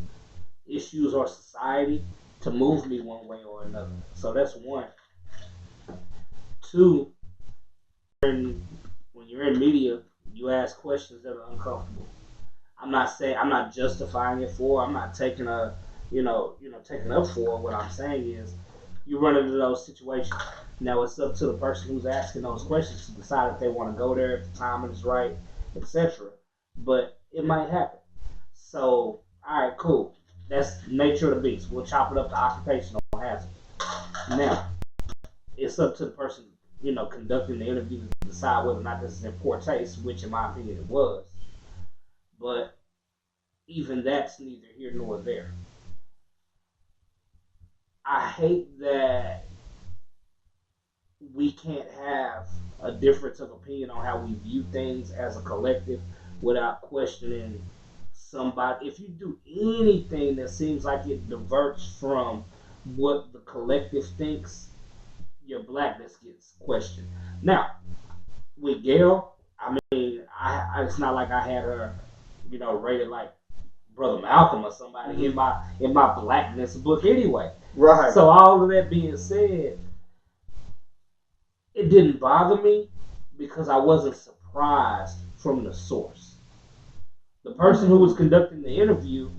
[SPEAKER 2] issues or society to move me one way or another. So that's one. Two, when you're in media, you ask questions that are uncomfortable. I'm not justifying it for. I'm not taking taking up for. What I'm saying is, you run into those situations. Now it's up to the person who's asking those questions to decide if they want to go there, if the timing is right, etc. But it might happen. So, all right, cool. That's nature of the beast. We'll chop it up to occupational hazard. Now, it's up to the person, you know, conducting the interview to decide whether or not this is in poor taste, which in my opinion it was. But even that's neither here nor there. I hate that we can't have a difference of opinion on how we view things as a collective without questioning somebody. If you do anything that seems like it diverts from what the collective thinks, your blackness gets questioned. Now, with Gayle, I mean, it's not like I had her, you know, rated like Brother Malcolm or somebody in my blackness book anyway.
[SPEAKER 1] Right.
[SPEAKER 2] So all of that being said, it didn't bother me because I wasn't surprised from the source. The person who was conducting the interview,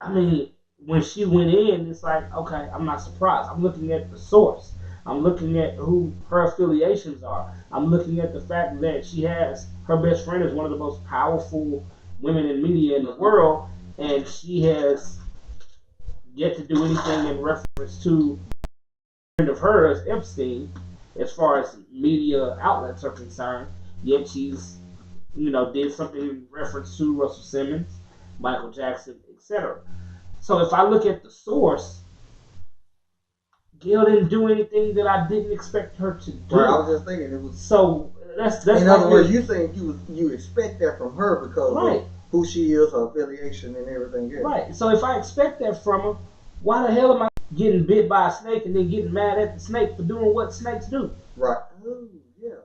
[SPEAKER 2] I mean, when she went in, it's like, okay, I'm not surprised. I'm looking at the source. I'm looking at who her affiliations are. I'm looking at the fact that she has, her best friend is one of the most powerful women in media in the world, and she has yet to do anything in reference to a friend of hers, Epstein, as far as media outlets are concerned. Yet she's, you know, did something in reference to Russell Simmons, Michael Jackson, etc. So if I look at the source, Gayle didn't do anything that I didn't expect her to do.
[SPEAKER 1] Right, I was just thinking it was.
[SPEAKER 2] So that's
[SPEAKER 1] in other words, you think you expect that from her because of who she is, her affiliation, and everything else.
[SPEAKER 2] Right. So if I expect that from her, why the hell am I getting bit by a snake and then getting mad at the snake for doing what snakes do?
[SPEAKER 1] Right. Oh, yeah.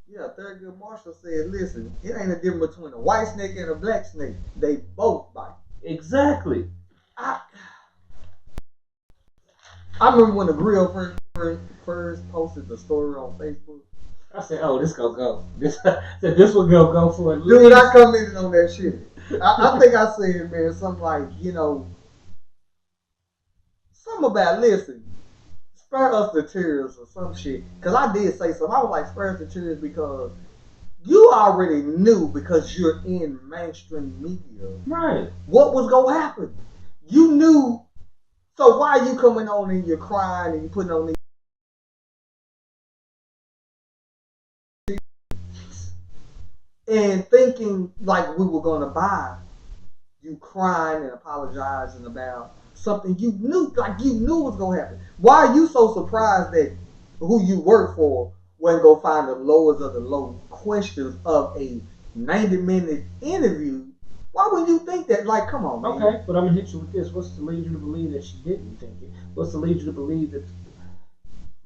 [SPEAKER 1] Yeah, Thurgood Marshall said, listen, it ain't a difference between a white snake and a black snake. They both bite.
[SPEAKER 2] Exactly.
[SPEAKER 1] I remember when the Grill first posted the story on Facebook.
[SPEAKER 2] I said, oh, this gonna go. This will go for it.
[SPEAKER 1] Dude, I commented on that shit. I think I said, man, something like, you know, something about, listen, spare us the tears or some shit. Because I did say something. I was like, spare us the tears because you already knew because you're in mainstream media.
[SPEAKER 2] Right.
[SPEAKER 1] What was gonna happen? You knew. So why are you coming on and you're crying and you putting on these and thinking like we were gonna buy you crying and apologizing about something you knew, like you knew was gonna happen. Why are you so surprised that who you work for wasn't gonna find the lowest of the low questions of a 90-minute interview? Why would you think that? Like, come on, man.
[SPEAKER 2] Okay, but I'm gonna hit you with this. What's to lead you to believe that she didn't think it? What's to lead you to believe that?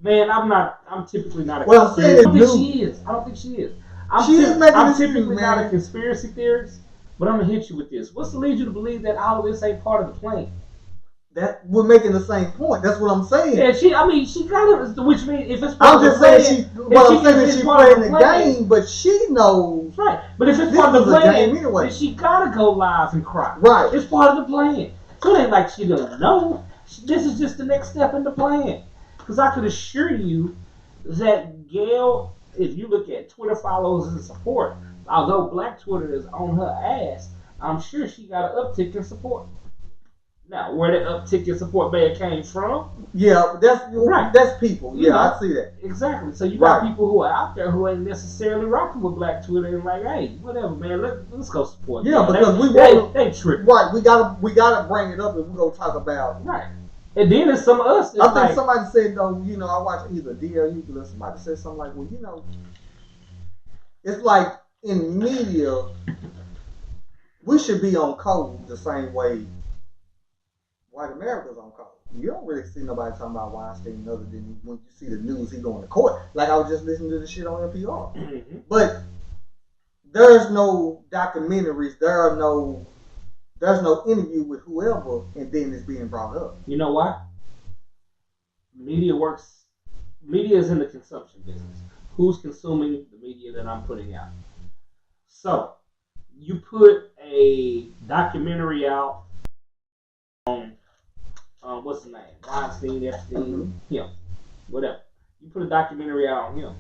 [SPEAKER 2] Man, I'm typically not a conspiracy. I don't think she is. I don't think she is. I'm typically not a conspiracy theorist, but I'm gonna hit you with this. What's to lead you to believe that all of this ain't part of the plan?
[SPEAKER 1] That we're making the same point. That's what I'm saying.
[SPEAKER 2] Yeah, she got it. Which means if it's
[SPEAKER 1] part I'm just saying she's playing the game, but she knows.
[SPEAKER 2] Right, but if it's part of the plan, anyway, then she gotta go live and cry.
[SPEAKER 1] Right,
[SPEAKER 2] it's part of the plan. So it ain't like she doesn't know. This is just the next step in the plan. Because I could assure you that Gayle, if you look at Twitter follows and support, although Black Twitter is on her ass, I'm sure she got an uptick in support. Now, where the uptick in support may have came from?
[SPEAKER 1] Yeah, that's people. Yeah, I see that.
[SPEAKER 2] Exactly. So you got people who are out there who ain't necessarily rocking with Black Twitter and like, hey, whatever, man, let's go support.
[SPEAKER 1] Yeah, because
[SPEAKER 2] they tripping.
[SPEAKER 1] Right, we gotta bring it up and we're gonna talk about
[SPEAKER 2] right. And then there's some of us.
[SPEAKER 1] I think somebody said though, I watched either DLU or somebody said something like, well, it's like in media, we should be on code the same way white America's on code. You don't really see nobody talking about Weinstein other than when you see the news, he going to court. Like I was just listening to the shit on NPR. Mm-hmm. But there's no documentaries. There's no interview with whoever, and then it's being brought up.
[SPEAKER 2] You know why? Media is in the consumption business. Who's consuming the media that I'm putting out? So, you put a documentary out on, what's his name? Weinstein, Epstein, him, whatever. You put a documentary out on him.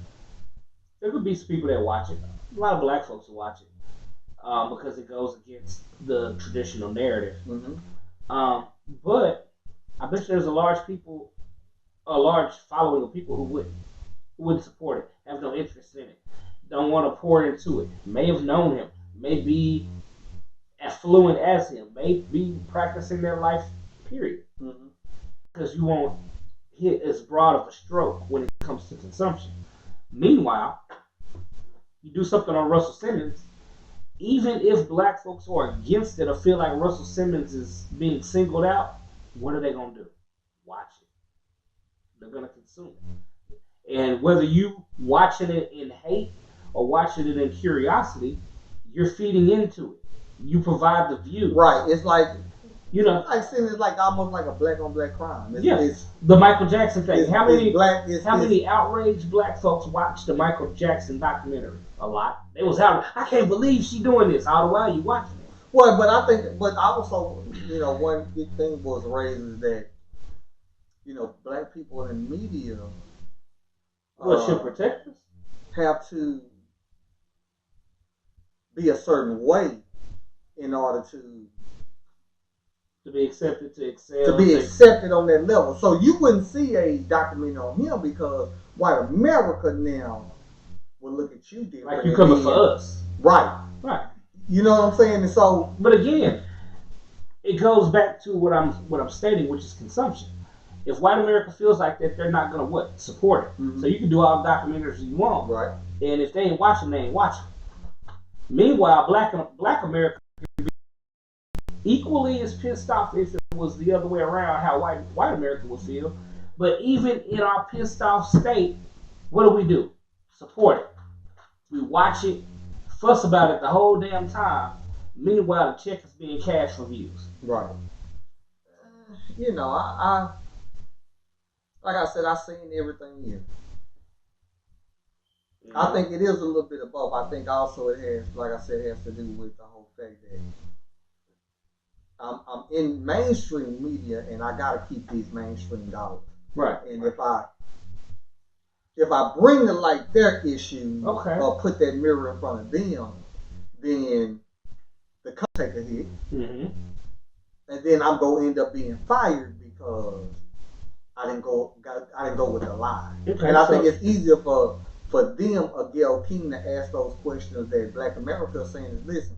[SPEAKER 2] There could be some people that watch it. A lot of Black folks will watch it. Because it goes against the traditional narrative. Mm-hmm. But I bet there's a large following of people who wouldn't support it, have no interest in it, don't want to pour into it, may have known him, may be as fluent as him, may be practicing their life, period. Because you won't hit as broad of a stroke when it comes to consumption. Meanwhile, you do something on Russell Simmons, even if Black folks are against it or feel like Russell Simmons is being singled out, what are they going to do? Watch it. They're going to consume it. And whether you watching it in hate or watching it in curiosity, you're feeding into it. You provide the view.
[SPEAKER 1] Right. It's like, it's like almost like a black on black crime. It's
[SPEAKER 2] the Michael Jackson thing. How many outraged Black folks watched the Michael Jackson documentary? A lot. They was out. I can't believe she doing this. All the while you watching it.
[SPEAKER 1] Well, but also, one big thing was raised is that, Black people in media.
[SPEAKER 2] Should protect us?
[SPEAKER 1] Have to be a certain way in order to
[SPEAKER 2] be accepted, to excel.
[SPEAKER 1] To be accepted on that level. So you wouldn't see a documentary on him because white America now will look at you different.
[SPEAKER 2] Like you coming for us.
[SPEAKER 1] Right.
[SPEAKER 2] Right.
[SPEAKER 1] You know what I'm saying? And so,
[SPEAKER 2] but again, it goes back to what I'm stating, which is consumption. If white America feels like that, they're not gonna support it. Mm-hmm. So you can do all the documentaries you want,
[SPEAKER 1] right?
[SPEAKER 2] And if they ain't watching, they ain't watching. Meanwhile, Black America could be equally as pissed off if it was the other way around, how white America would feel. But even in our pissed off state, what do? Support it. We watch it, fuss about it the whole damn time. Meanwhile, the check is being cashed for views.
[SPEAKER 1] Right. I like I said, I've seen everything here. Mm-hmm. I think it is a little bit of both. I think also it has, like I said, it has to do with the whole fact that I'm in mainstream media and I gotta keep these mainstream dollars.
[SPEAKER 2] Right.
[SPEAKER 1] And if I if I bring to light their issue
[SPEAKER 2] Okay.
[SPEAKER 1] or put that mirror in front of them, then the company take a hit, and then I'm gonna end up being fired because I didn't go with the lie.
[SPEAKER 2] Okay,
[SPEAKER 1] and I think it's easier for them or Gayle King to ask those questions that Black America is saying is, listen,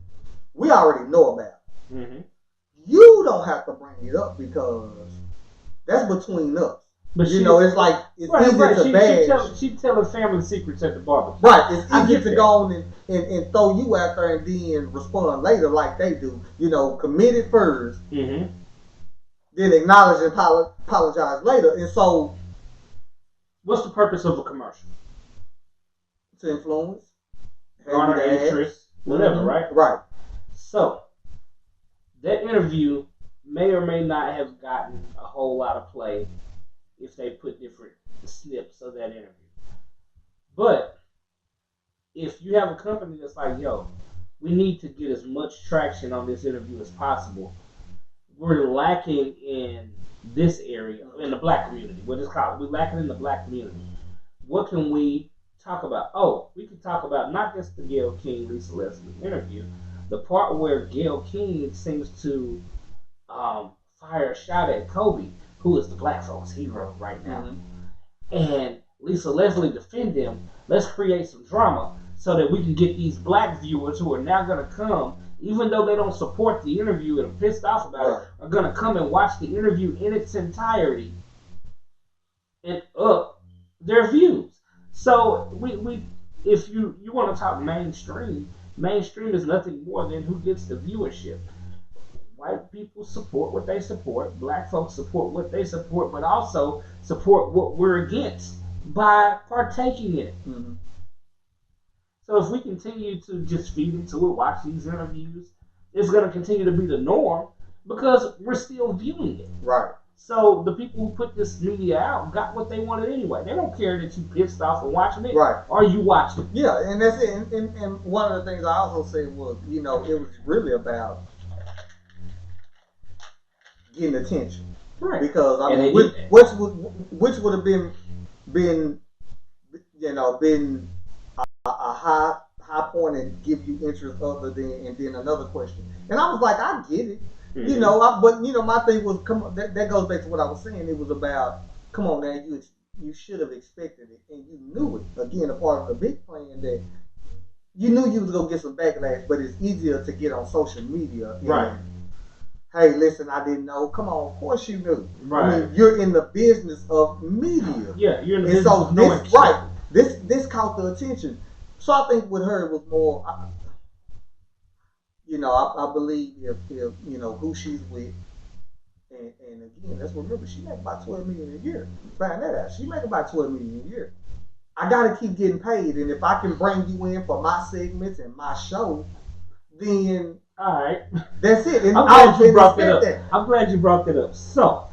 [SPEAKER 1] we already know about it. You don't have to bring it up because that's between us. But you know, it's like it's easy to bash.
[SPEAKER 2] She telling family secrets at the barbecue.
[SPEAKER 1] Right, it's easy to go on and throw you out there and then respond later like they do. You know, commit it first, then acknowledge and apologize later. And so,
[SPEAKER 2] what's the purpose of a commercial?
[SPEAKER 1] To influence,
[SPEAKER 2] garner interest, whatever, right?
[SPEAKER 1] Right.
[SPEAKER 2] So, that interview may or may not have gotten a whole lot of play if they put different snips of that interview. But if you have a company that's like, yo, we need to get as much traction on this interview as possible, we're lacking in this area, in the Black community. We'll just call it, we're lacking in the Black community. What can we talk about? Oh, we can talk about not just the Gayle King, Lisa Leslie interview, the part where Gayle King seems to fire a shot at Kobe, who is the Black folks' hero right now, and Lisa Leslie defend him. Let's create some drama so that we can get these Black viewers who are now going to come, even though they don't support the interview and are pissed off about it, are going to come and watch the interview in its entirety and up their views. So we if you want to talk mainstream is nothing more than who gets the viewership. White people support what they support. Black folks support what they support, but also support what we're against by partaking in it. So if we continue to just feed into it, watch these interviews, it's going to continue to be the norm because we're still viewing it.
[SPEAKER 1] Right.
[SPEAKER 2] So the people who put this media out got what they wanted anyway. They don't care that you pissed off and watching it.
[SPEAKER 1] Right.
[SPEAKER 2] Or you watching it.
[SPEAKER 1] Yeah, and that's it. And one of the things I also said was, you know, it was really about getting attention.
[SPEAKER 2] Right.
[SPEAKER 1] Because I mean, which would have been you know, been a high point and give you interest other than, and then another question. And I was like, I get it. You know, but you know, my thing was, come on, that goes back to what I was saying. It was about, come on, man, you should have expected it, and you knew it. Again, a part of the big plan that you knew you was gonna get some backlash, but it's easier to get on social media. And,
[SPEAKER 2] right.
[SPEAKER 1] Hey, listen, I didn't know. Come on, of course you knew.
[SPEAKER 2] Right.
[SPEAKER 1] I mean, you're in the business of media.
[SPEAKER 2] Yeah, you're in the
[SPEAKER 1] and
[SPEAKER 2] business
[SPEAKER 1] so
[SPEAKER 2] of knowing
[SPEAKER 1] this, right. This caught the attention. So I think with her it was more. You know, I believe if you know who she's with, and again, let's remember she make about $12 million a year. Find that out. She make about $12 million a year. I gotta keep getting paid, and if I can bring you in for my segments and my show, then
[SPEAKER 2] all right,
[SPEAKER 1] that's it. And
[SPEAKER 2] I'm glad you brought that up. I'm glad you brought that up. So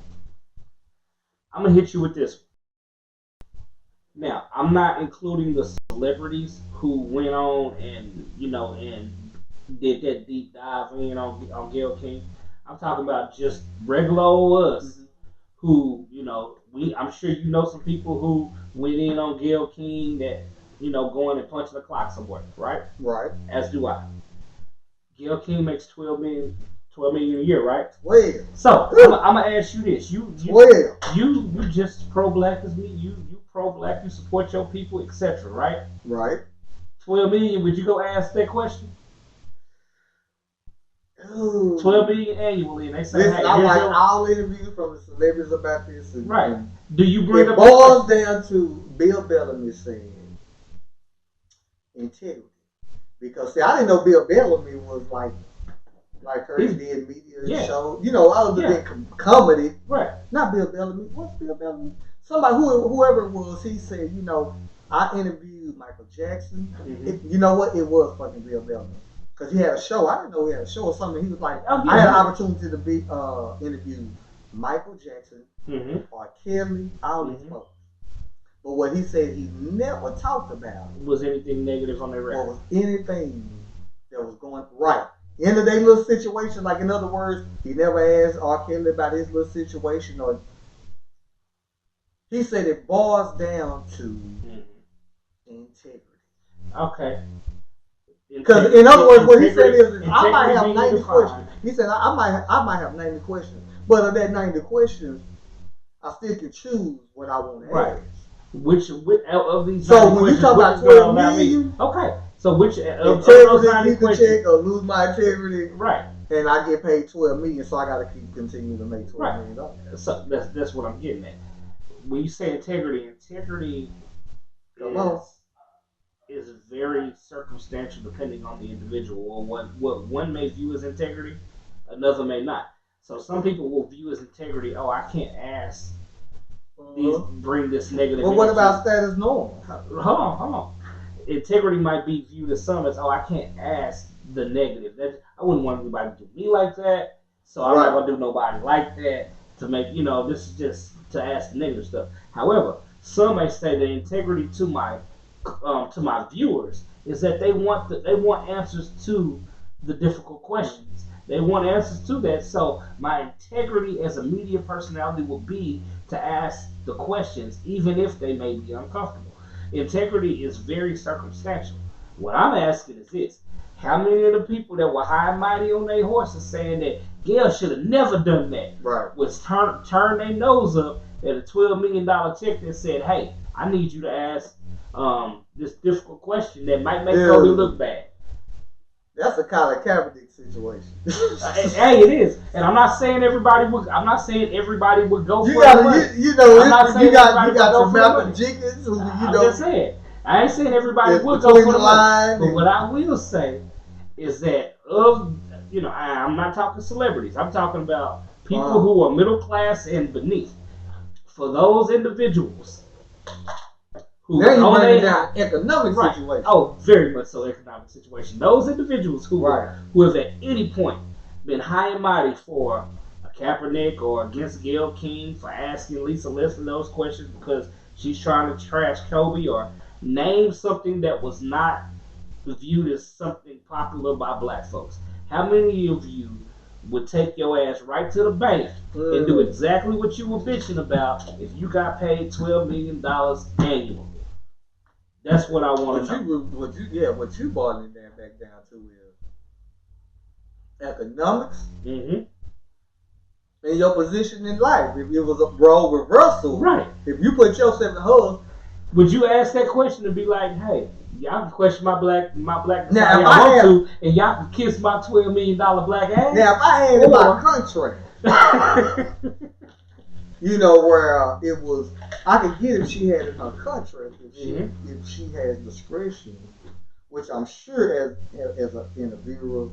[SPEAKER 2] I'm gonna hit you with this one. Now, I'm not including the celebrities who went on and did that deep dive in on Gayle King. I'm talking about just regular old us who, I'm sure you know some people who went in on Gayle King that, going and punching the clock somewhere, right?
[SPEAKER 1] Right.
[SPEAKER 2] As do I. Gayle King makes $12 million a year, right?
[SPEAKER 1] Well.
[SPEAKER 2] So I'm gonna ask you this: you just pro-black as me. You pro-black. You support your people, etc. Right?
[SPEAKER 1] Right.
[SPEAKER 2] $12 million. Would you go ask that question?
[SPEAKER 1] Ooh.
[SPEAKER 2] $12 million annually, and they say,
[SPEAKER 1] listen,
[SPEAKER 2] "Hey,
[SPEAKER 1] I like all interviews from the celebrities about this." And,
[SPEAKER 2] right? Do you bring
[SPEAKER 1] it boils down to Bill Bellamy saying integrity? Because see, I didn't know Bill Bellamy was like her. He did media shows, other than comedy.
[SPEAKER 2] Right.
[SPEAKER 1] Not Bill Bellamy. What's Bill Bellamy? Somebody, whoever it was, he said, I interviewed Michael Jackson. You know what? It was fucking Bill Bellamy. Because he had a show. I didn't know he had a show or something. He was like, I had an opportunity to interview Michael Jackson, R. Kelly, all these folks. But what he said he never talked about
[SPEAKER 2] was anything negative on their record.
[SPEAKER 1] Was anything that was going right. End of their little situation, like in other words, he never asked R. Kelly about his little situation, or He said it boils down to integrity.
[SPEAKER 2] Okay.
[SPEAKER 1] Because in other words, what he said is I might have 90 questions. He said I might have 90 questions, but of that 90 questions, I still can choose what I want to ask.
[SPEAKER 2] Which of these?
[SPEAKER 1] So when you talk about 12 million,
[SPEAKER 2] okay. So which
[SPEAKER 1] integrity you can check or lose my integrity,
[SPEAKER 2] right?
[SPEAKER 1] And I get paid 12 million, so I got to continue to make $12 million dollars.
[SPEAKER 2] So that's what I'm getting at. When you say integrity is very circumstantial depending on the individual, or what one may view as integrity, another may not. So some people will view as integrity, oh, I can't ask bring this negative.
[SPEAKER 1] Well, what about status norm?
[SPEAKER 2] Hold on. Integrity might be viewed as some as, oh, I can't ask the negative. I wouldn't want anybody to do me like that, so I'm not gonna do nobody like that to make this is just to ask the negative stuff. However, some may say that integrity to my viewers is that they want answers to the difficult questions. They want answers to that. So my integrity as a media personality will be to ask the questions, even if they may be uncomfortable. Integrity is very circumstantial. What I'm asking is this: how many of the people that were high and mighty on their horses saying that Gayle should have never done that, was turn their nose up at a $12 million check that said, hey, I need you to ask this difficult question that might make Kobe look bad?
[SPEAKER 1] That's a Colin Kaepernick situation.
[SPEAKER 2] Hey, it is, and I'm not saying everybody would. I'm not saying everybody would go for it.
[SPEAKER 1] You got Malcolm Jenkins, who
[SPEAKER 2] I'm just saying. I ain't saying everybody would go for the line. But what I will say is that I'm not talking celebrities. I'm talking about people who are middle class and beneath. For those individuals.
[SPEAKER 1] Now you're bringing down economic situation.
[SPEAKER 2] Oh, very much so economic situation. Those individuals who have at any point been high and mighty for a Kaepernick or against Gayle King for asking Lisa Leslie those questions because she's trying to trash Kobe or name something that was not viewed as something popular by black folks. How many of you would take your ass right to the bank and do exactly what you were bitching about if you got paid $12 million annually? That's what I want to know.
[SPEAKER 1] What you boiling it back down to is economics and your position in life. If it was a role reversal, if you put yourself in her,
[SPEAKER 2] would you ask that question and be like, hey, y'all can question my black
[SPEAKER 1] now,
[SPEAKER 2] if I want to, and y'all can kiss my $12 million black ass?
[SPEAKER 1] Now, if I had in my contract, where it was, I could get if she had in her contract, if she has discretion, which I'm sure as an interviewer,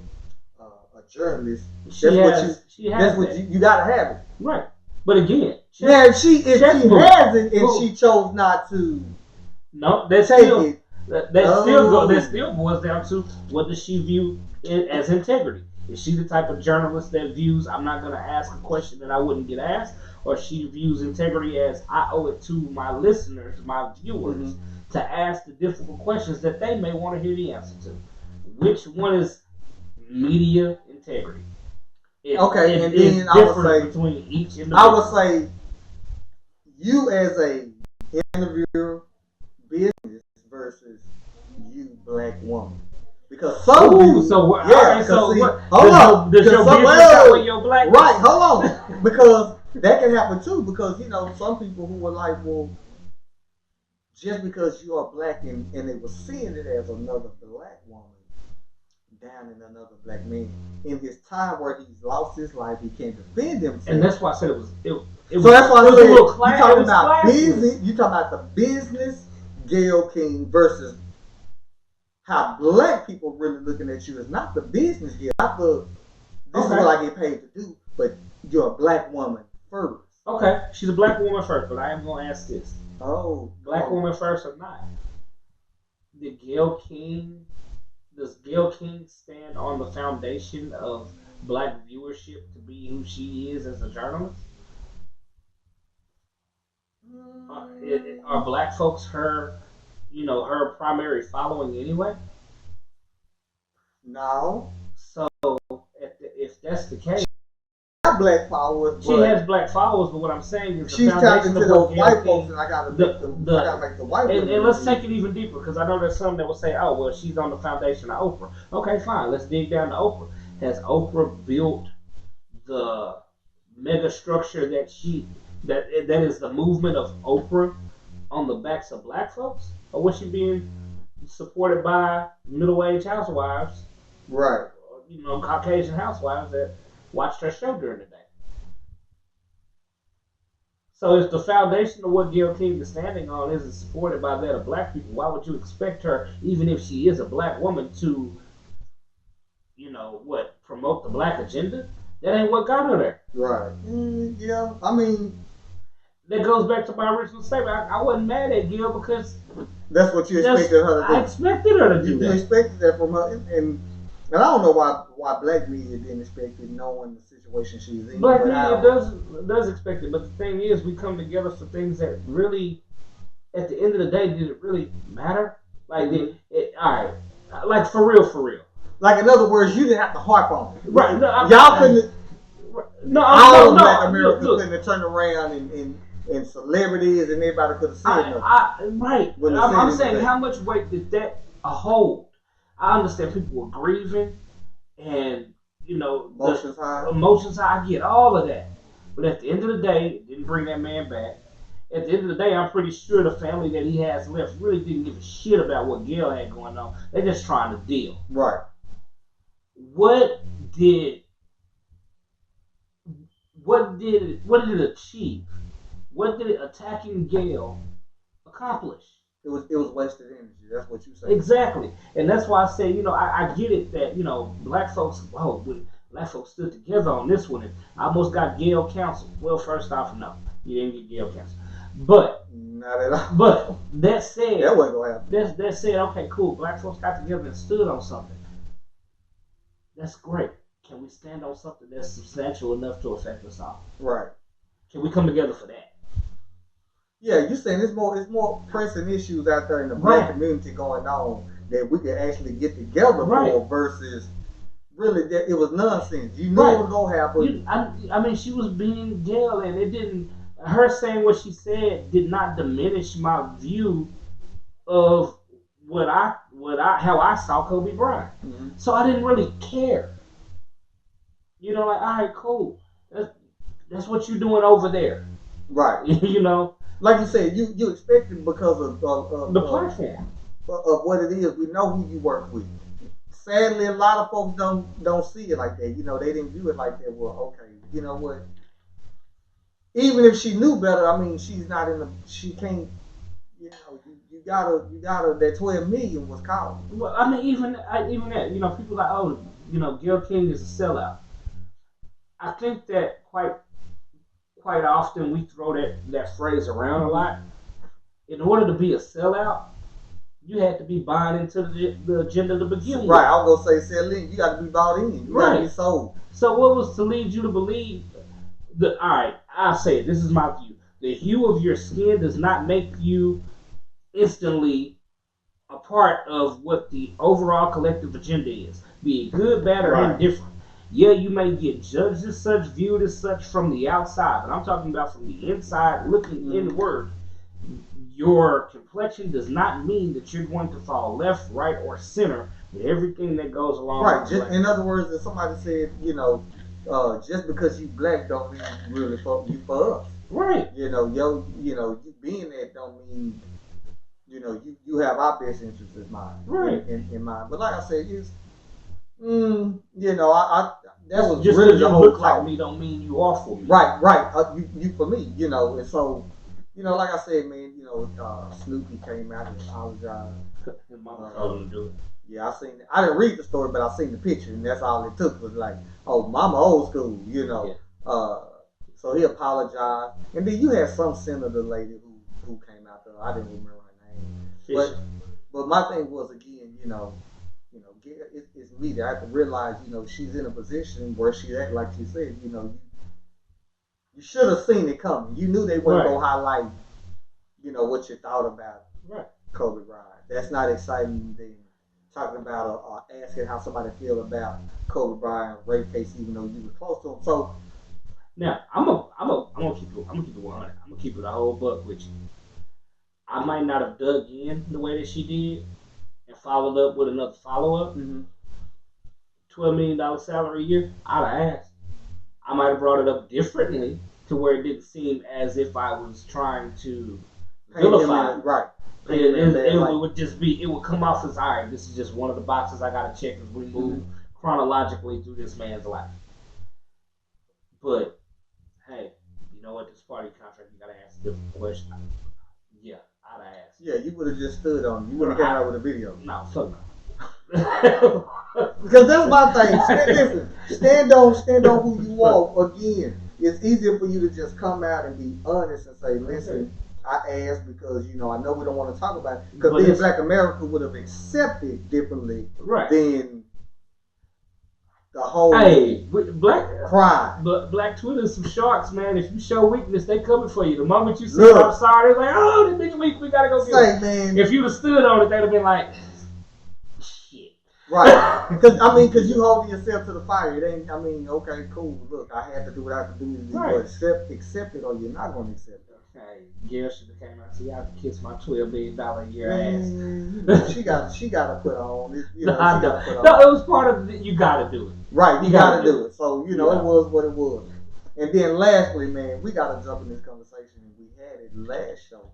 [SPEAKER 1] a journalist, that's what you gotta have it.
[SPEAKER 2] Right. But again,
[SPEAKER 1] if she has it and she chose not to,
[SPEAKER 2] that still boils down to what does she view as integrity? Is she the type of journalist that views I'm not going to ask a question that I wouldn't get asked, or she views integrity as I owe it to my listeners, my viewers, to ask the difficult questions that they may want to hear the answer to? Which one is media integrity?
[SPEAKER 1] And then I would say
[SPEAKER 2] between each individual.
[SPEAKER 1] I would say you as a interviewer, business versus you black woman. Because some people,
[SPEAKER 2] does your business outweigh your black?
[SPEAKER 1] Right, hold on, because that can happen too. Because some people who were like, well, just because you are black and they were seeing it as another black woman down in another black man in his time where he's lost his life, he can't defend himself,
[SPEAKER 2] and that's why I said it was.
[SPEAKER 1] So that's why I said you talking about business. You talking about the business Gayle King versus how black people really looking at you is not the business Gayle, not the this is what I get paid to do, but you're a black woman first.
[SPEAKER 2] Okay, she's a black woman first, but I am going to ask this: black woman first or not? Does Gayle King stand on the foundation of black viewership to be who she is as a journalist? Are black folks her primary following anyway?
[SPEAKER 1] No.
[SPEAKER 2] So if that's the case,
[SPEAKER 1] got black followers.
[SPEAKER 2] She has black followers, but what I'm saying is
[SPEAKER 1] she's tapped into those white folks, and I gotta make the white women.
[SPEAKER 2] And let's take it even deeper, because I know there's some that will say, "Oh, well, she's on the foundation of Oprah." Okay, fine. Let's dig down to Oprah. Has Oprah built the mega structure that is the movement of Oprah on the backs of black folks, or was she being supported by middle-aged housewives,
[SPEAKER 1] right?
[SPEAKER 2] Caucasian housewives that watched her show during the day? So if the foundation of what Gayle King is standing on isn't supported by that of black people, why would you expect her, even if she is a black woman, to, promote the black agenda? That ain't what got her there.
[SPEAKER 1] Right. Yeah. I mean,
[SPEAKER 2] that goes back to my original statement. I wasn't mad at Gayle because
[SPEAKER 1] that's what you expected her to do.
[SPEAKER 2] I expected her to do that.
[SPEAKER 1] You expected that from her, and I don't know why black media didn't expect it, knowing the situation she's in.
[SPEAKER 2] Black media does expect it, but the thing is, we come together for things that really, at the end of the day, did it really matter? Like, all right, like for real. Like, in other words, you didn't have to harp on it.
[SPEAKER 1] Right. No, y'all couldn't. All of Black America couldn't turn around and celebrities and everybody could have said nothing.
[SPEAKER 2] Right. I'm saying, how much weight did that hold? I understand people were grieving and,
[SPEAKER 1] emotions high.
[SPEAKER 2] I get all of that. But at the end of the day, it didn't bring that man back. At the end of the day, I'm pretty sure the family that he has left really didn't give a shit about what Gayle had going on. They're just trying to deal.
[SPEAKER 1] Right.
[SPEAKER 2] What did it achieve? What did attacking Gayle accomplish?
[SPEAKER 1] It was wasted energy. That's what you say.
[SPEAKER 2] Exactly, and that's why I say, I get it that black folks stood together on this one. And I almost got Gayle canceled. Well, first off, no, you didn't get Gayle canceled. But
[SPEAKER 1] not at all.
[SPEAKER 2] But that said,
[SPEAKER 1] that wasn't gonna happen.
[SPEAKER 2] That said, okay, cool. Black folks got together and stood on something. That's great. Can we stand on something that's substantial enough to affect us all?
[SPEAKER 1] Right.
[SPEAKER 2] Can we come together for that?
[SPEAKER 1] Yeah, you're saying it's more pressing issues out there in the black community going on that we can actually get together for versus really that it was nonsense. You know it was gonna happen.
[SPEAKER 2] I mean, she was being Gayle, and it didn't. Her saying what she said did not diminish my view of how I saw Kobe Bryant. Mm-hmm. So I didn't really care. All right, cool. That's what you're doing over there.
[SPEAKER 1] Right. Like you said, you expected because of
[SPEAKER 2] the platform
[SPEAKER 1] of what it is. We know who you work with. Sadly, a lot of folks don't see it like that. They didn't view it like that. Well, okay, you know what? Even if she knew better, I mean, she's not in the. She can't. You gotta. That 12 million was called.
[SPEAKER 2] Well, I mean, even that. People like, oh, Gayle King is a sellout. I think that quite often we throw that phrase around a lot. In order to be a sellout, you had to be buying into the agenda to begin with.
[SPEAKER 1] Right, I was gonna say selling. You got to be bought in. You got to be sold.
[SPEAKER 2] So what was to lead you to believe that? All right, I'll say it. This is my view. The hue of your skin does not make you instantly a part of what the overall collective agenda is. Be it good, bad, or indifferent. Yeah, you may get judged as such, viewed as such from the outside, but I'm talking about from the inside, looking inward. Your complexion does not mean that you're going to fall left, right, or center with everything that goes along.
[SPEAKER 1] Right. Just in other words, if somebody said, just because you black don't mean you really for us.
[SPEAKER 2] Right.
[SPEAKER 1] You being that don't mean you have our best interests in mind.
[SPEAKER 2] Right.
[SPEAKER 1] In mind. But like I said, that was
[SPEAKER 2] just
[SPEAKER 1] really the whole
[SPEAKER 2] look like me don't mean you are for me.
[SPEAKER 1] Right. You for me, and so, like I said, man, Snoopy came out and apologized.
[SPEAKER 2] His mama told him to do it.
[SPEAKER 1] Yeah, I seen it. I didn't read the story, but I seen the picture, and that's all it took was like, oh, mama old school, Yeah. So he apologized, and then you had some senator lady who came out there. I didn't remember her name, but my thing was again, it's me that I have to realize, she's in a position where she act like she said, you should have seen it coming. You knew they weren't gonna highlight, what you thought about Kobe Bryant. That's not exciting than talking about or asking how somebody feel about Kobe Bryant rape case, even though you were close to him. So
[SPEAKER 2] Now, I'm gonna keep it 100. I'm gonna keep it a whole buck with you. I might not have dug in the way that she did and followed up with another follow up.
[SPEAKER 1] Mm-hmm.
[SPEAKER 2] $12 million salary a year. I'd have asked. I might have brought it up differently to where it didn't seem as if I was trying to vilify.
[SPEAKER 1] Right.
[SPEAKER 2] It would just be. It would come off as, all right, this is just one of the boxes I gotta check as we move chronologically through this man's life. But hey, you know what? This party contract, you gotta ask a different question. Yeah, I'd ask.
[SPEAKER 1] Yeah, you would have just stood on it. You wouldn't have came out with a video.
[SPEAKER 2] No, fuck no.
[SPEAKER 1] Because that's my thing. Listen, stand on who you are. Again, it's easier for you to just come out and be honest and say, listen, I asked because, I know we don't want to talk about it. Because then Black America would have accepted differently than the whole
[SPEAKER 2] Black Twitter is some sharks, man. If you show weakness, they coming for you. The moment you say I'm sorry, they're like, oh, this bitch weak, we gotta go get it.
[SPEAKER 1] Man.
[SPEAKER 2] If you'd have stood on it, they'd have been like, shit.
[SPEAKER 1] Right. Because you holding yourself to the fire. It ain't, okay, cool. Look, I had to do what I had to do to but accept it or you're not going to accept it.
[SPEAKER 2] Hey, Gail should have came out and said, y'all can kiss my $12 million a year ass.
[SPEAKER 1] She got to put on. It
[SPEAKER 2] was part of you got to do it.
[SPEAKER 1] Right, you got to do it. So, it was what it was. And then lastly, man, we got to jump in this conversation. We had it last show,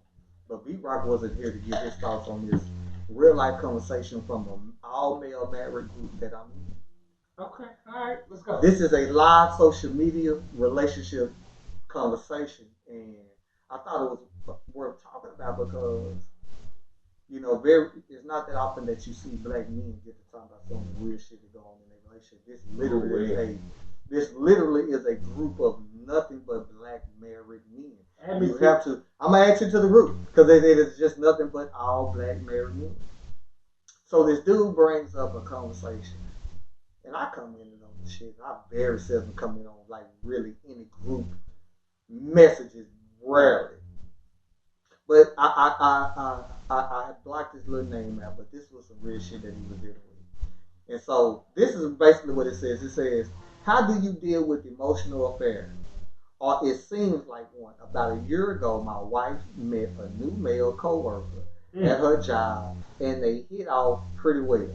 [SPEAKER 1] but B-Rock wasn't here to give his thoughts on this real life conversation from an all male married group that I'm in.
[SPEAKER 2] Okay, all right, let's go.
[SPEAKER 1] This is a live social media relationship conversation, and I thought it was worth talking about because, it's not that often that you see black men get to talk about some of the weird shit that go on in their relationship. This literally is a group of nothing but black married men. I'm gonna add you to the group because it is just nothing but all black married men. So this dude brings up a conversation, and I commented on the shit. I very seldom comment on like really any group messages, rarely. But I blocked his little name out, but this was some real shit that he was dealing with. And so this is basically what it says. It says, how do you deal with emotional affairs? Or it seems like one. About a year ago, my wife met a new male coworker at her job, and they hit off pretty well.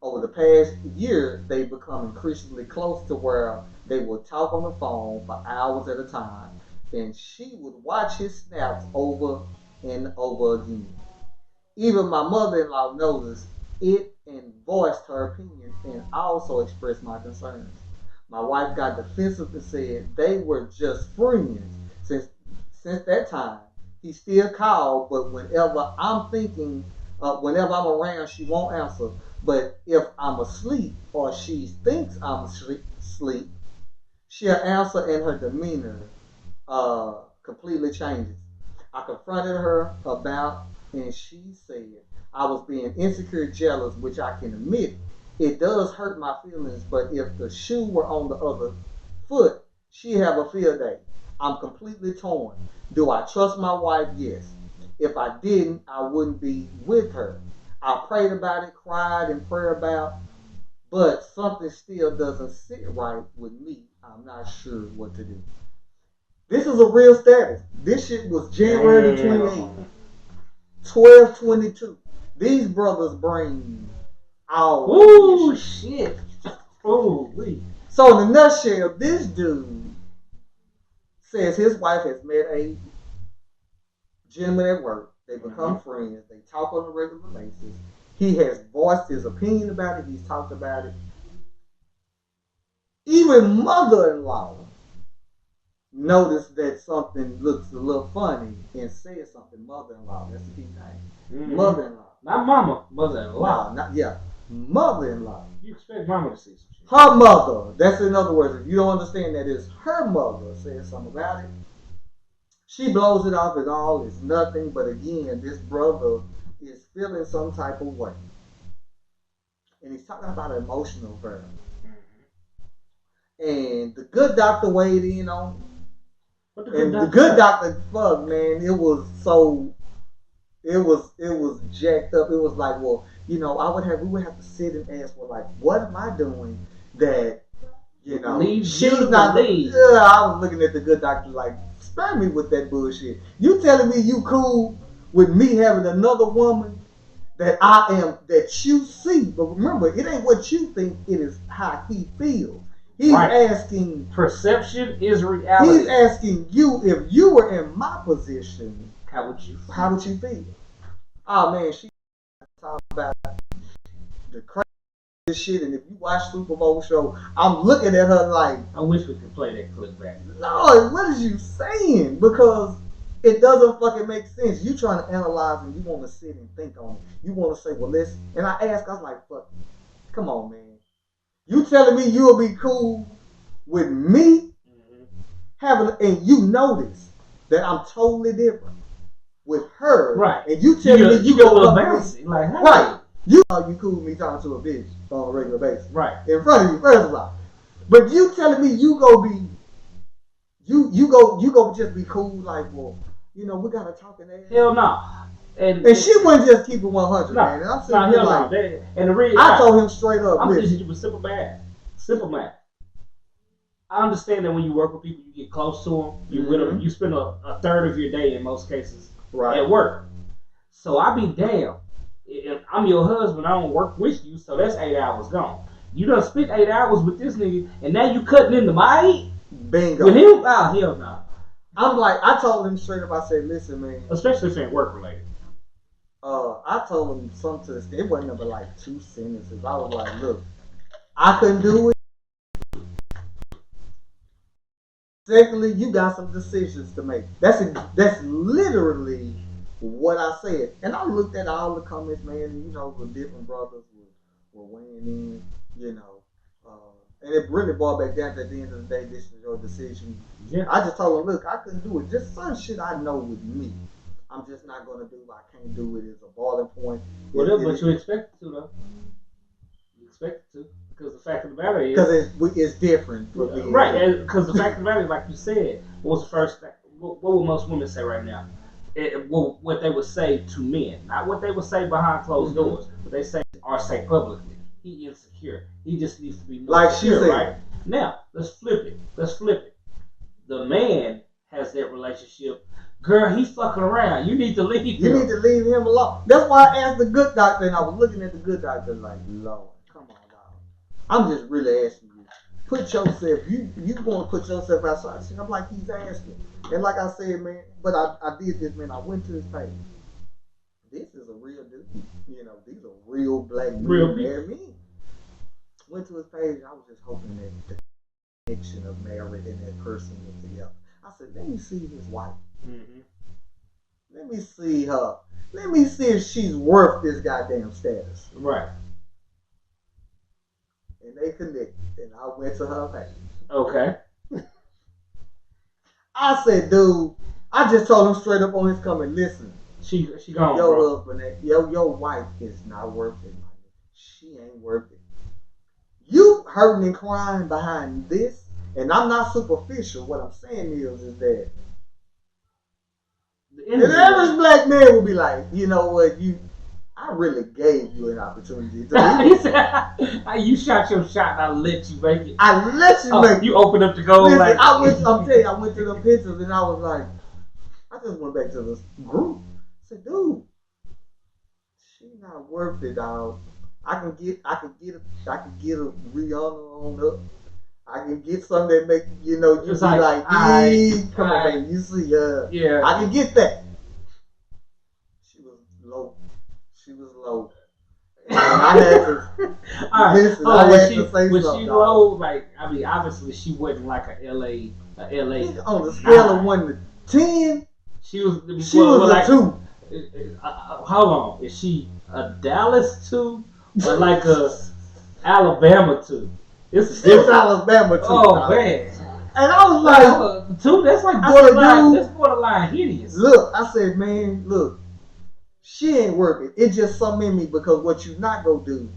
[SPEAKER 1] Over the past year, they've become increasingly close to where they would talk on the phone for hours at a time, and she would watch his snaps over and over again. Even my mother-in-law noticed it and voiced her opinion and also expressed my concerns. My wife got defensive and said they were just friends. Since that time, he still called, but whenever whenever I'm around, she won't answer. But if I'm asleep or she thinks I'm asleep, she'll answer and her demeanor completely changes. I confronted her about, and she said I was being insecure, jealous, which I can admit. It does hurt my feelings, but if the shoe were on the other foot, she'd have a field day. I'm completely torn. Do I trust my wife? Yes. If I didn't, I wouldn't be with her. I prayed about it, cried and prayed about, but something still doesn't sit right with me. I'm not sure what to do. This is a real status. This shit was January 28th, 12/22. These brothers bring out.
[SPEAKER 2] Ooh, shit. Ooh,
[SPEAKER 1] so in a nutshell, this dude says his wife has met a gentleman at work. They become friends. They talk on a regular basis. He has voiced his opinion about it. He's talked about it. Even mother-in-law noticed that something looks a little funny and said something. Mother-in-law, that's the key thing. Mother-in-law.
[SPEAKER 2] Not mama, mother-in-law.
[SPEAKER 1] No, mother-in-law.
[SPEAKER 2] You expect mama to see some shit.
[SPEAKER 1] Her mother. That's in other words. If you don't understand that, it's her mother said something about it. She blows it off as all it's nothing. But again, this brother is feeling some type of way. And he's talking about emotional burden. And the good doctor weighed in on it. The good doctor, fuck, man, it was jacked up. It was like, well, we would have to sit and ask, well, like, what am I doing that You know,
[SPEAKER 2] she's not the lead.
[SPEAKER 1] Yeah, I was looking at the Good Doctor like, spare me with that bullshit. You telling me you cool with me having another woman that I am, that you see, but remember, it ain't what you think, it is how he feels. He's asking.
[SPEAKER 2] Perception is reality.
[SPEAKER 1] He's asking you, if you were in my position,
[SPEAKER 2] how would you
[SPEAKER 1] feel? Oh man, she talking about the crazy shit, and if you watch Super Bowl show, I'm looking at her like,
[SPEAKER 2] I wish we could play that clip back.
[SPEAKER 1] Lord, what is you saying? Because it doesn't fucking make sense. You trying to analyze and you want to sit and think on it. You want to say, well, listen. And I was like, fuck, come on, man. You telling me you'll be cool with me having, and you notice that I'm totally different with her,
[SPEAKER 2] right?
[SPEAKER 1] And you telling me
[SPEAKER 2] you go a bouncy, like, hey.
[SPEAKER 1] Right? You cool with me talking to a bitch on a regular basis,
[SPEAKER 2] right?
[SPEAKER 1] In front of you, first of all. But you telling me you go be, you go just be cool, like, well, you know, we gotta talk in there.
[SPEAKER 2] Hell no. And
[SPEAKER 1] she wouldn't just keep it 100, man. And I'm sitting here like,
[SPEAKER 2] and the reason
[SPEAKER 1] I told him straight up,
[SPEAKER 2] I'm just with simple math. I understand that when you work with people, you get close to them. You with them. You spend a third of your day in most cases at work. So I be damn. If I'm your husband, I don't work with you, so that's 8 hours gone. You done spent 8 hours with this nigga, and now you cutting into my
[SPEAKER 1] bingo.
[SPEAKER 2] With him, hell no.
[SPEAKER 1] I'm like, I told him straight up. I said, listen, man.
[SPEAKER 2] Especially if it's work related.
[SPEAKER 1] I told him something to the extent, it wasn't but like 2 sentences. I was like, look, I couldn't do it. Secondly, you got some decisions to make. That's literally what I said. And I looked at all the comments, man, and you know, the different brothers were weighing in, you know. And it really brought back down to, at the end of the day, this is your decision.
[SPEAKER 2] Yeah.
[SPEAKER 1] I just told him, look, I couldn't do it. Just some shit I know with me. I'm just not going to do. I can't do it. It's a boiling point.
[SPEAKER 2] But you expect it to, though. You expect it to. Because the fact of the matter is...
[SPEAKER 1] Because it's different for me.
[SPEAKER 2] Right. Because the fact of the matter is, like you said, what was the first thing? What would most women say right now? What they would say to men. Not what they would say behind closed doors. What they say or say publicly. He insecure. He just needs to be more secure, right? Now, let's flip it. The man has that relationship. Girl, he's fucking around. You need to leave him.
[SPEAKER 1] You need to leave him alone. That's why I asked the Good Doctor, and I was looking at the Good Doctor like, Lord, come on, dog. I'm just really asking you. Put yourself, you want to put yourself outside. I'm like, he's asking. And like I said, man, but I did this, man. I went to his page. This is a real dude. You know, these are real black men.
[SPEAKER 2] Real people.
[SPEAKER 1] Went to his page, and I was just hoping that the connection of married and that person was together. I said, let me see his wife.
[SPEAKER 2] Mm-hmm.
[SPEAKER 1] Let me see her. Let me see if she's worth this goddamn status.
[SPEAKER 2] Right.
[SPEAKER 1] And they connected, and I went to her page.
[SPEAKER 2] Okay.
[SPEAKER 1] I said, dude, I just told him straight up on his comment, listen.
[SPEAKER 2] She gone,
[SPEAKER 1] your
[SPEAKER 2] bro.
[SPEAKER 1] husband, your wife is not worth it. She ain't worth it. You hurting and crying behind this, and I'm not superficial. What I'm saying is that the average black man will be like, you know what, I really gave you an opportunity to
[SPEAKER 2] you shot your shot and I let you make it.
[SPEAKER 1] I let you make it.
[SPEAKER 2] You opened up the goal.
[SPEAKER 1] Listen,
[SPEAKER 2] like
[SPEAKER 1] I'm telling you, I went to the pictures and I was like, I just went back to this group. I said, dude, she not worth it, dog. I can get a Rihanna on up. I can get something that make you know you be like, come on, baby, you see,
[SPEAKER 2] yeah,
[SPEAKER 1] I can get that. She was low. And I had to listen. I had to say something.
[SPEAKER 2] Was she low? Like, I mean, obviously she wasn't like a LA.
[SPEAKER 1] On the scale of 1 to 10,
[SPEAKER 2] she was
[SPEAKER 1] like, a 2.
[SPEAKER 2] Hold on, is she a Dallas 2 or like a Alabama 2? It's
[SPEAKER 1] Alabama 2.
[SPEAKER 2] Oh man!
[SPEAKER 1] And I was like,
[SPEAKER 2] 2. That's like borderline. That's borderline hideous.
[SPEAKER 1] Look, I said, man, look, she ain't worth it. It's just something in me because what you not gonna do.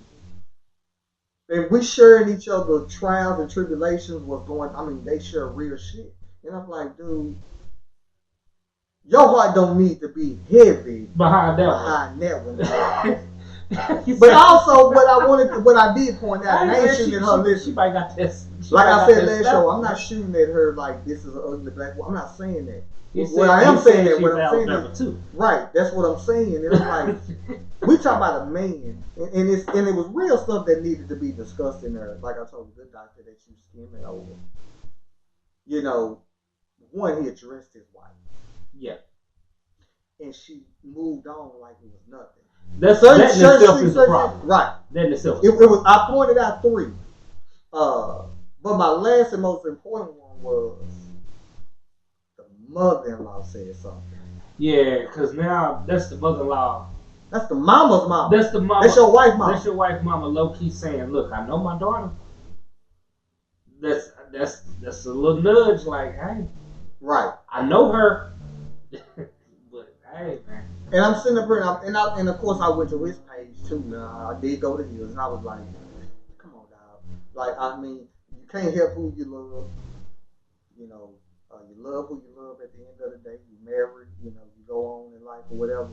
[SPEAKER 1] And we sharing each other trials and tribulations. What's going? I mean, they share real shit. And I'm like, dude, your heart don't need to be heavy
[SPEAKER 2] behind that one.
[SPEAKER 1] But also, what I did point out, and I ain't shooting at her. Listen,
[SPEAKER 2] she might got this.
[SPEAKER 1] Like I said last show, I'm not shooting at her like this is an ugly black woman. I'm not saying that. What I'm saying is, right, that's what I'm saying. And I'm like, we talk about a man, and it was real stuff that needed to be discussed in there. Like I told the good doctor that you skimming over. You know, one, he addressed his wife.
[SPEAKER 2] Yeah.
[SPEAKER 1] And she moved on like it was nothing.
[SPEAKER 2] That in itself is a problem.
[SPEAKER 1] Right.
[SPEAKER 2] That in itself.
[SPEAKER 1] It was. I pointed out 3. But my last and most important one was the mother-in-law said something.
[SPEAKER 2] Yeah, because now that's the mother-in-law.
[SPEAKER 1] That's the mama's mama.
[SPEAKER 2] That's the mama.
[SPEAKER 1] That's your wife's mama.
[SPEAKER 2] That's your wife's mama low-key saying, look, I know my daughter. That's a little nudge like, hey.
[SPEAKER 1] Right.
[SPEAKER 2] I know her. But, hey, man.
[SPEAKER 1] And I'm sitting up here, and of course I went to his page too. Now I did go to his, and I was like, come on, dog. Like, I mean, you can't help who you love. You know, you love who you love at the end of the day. You married, you know, you go on in life or whatever.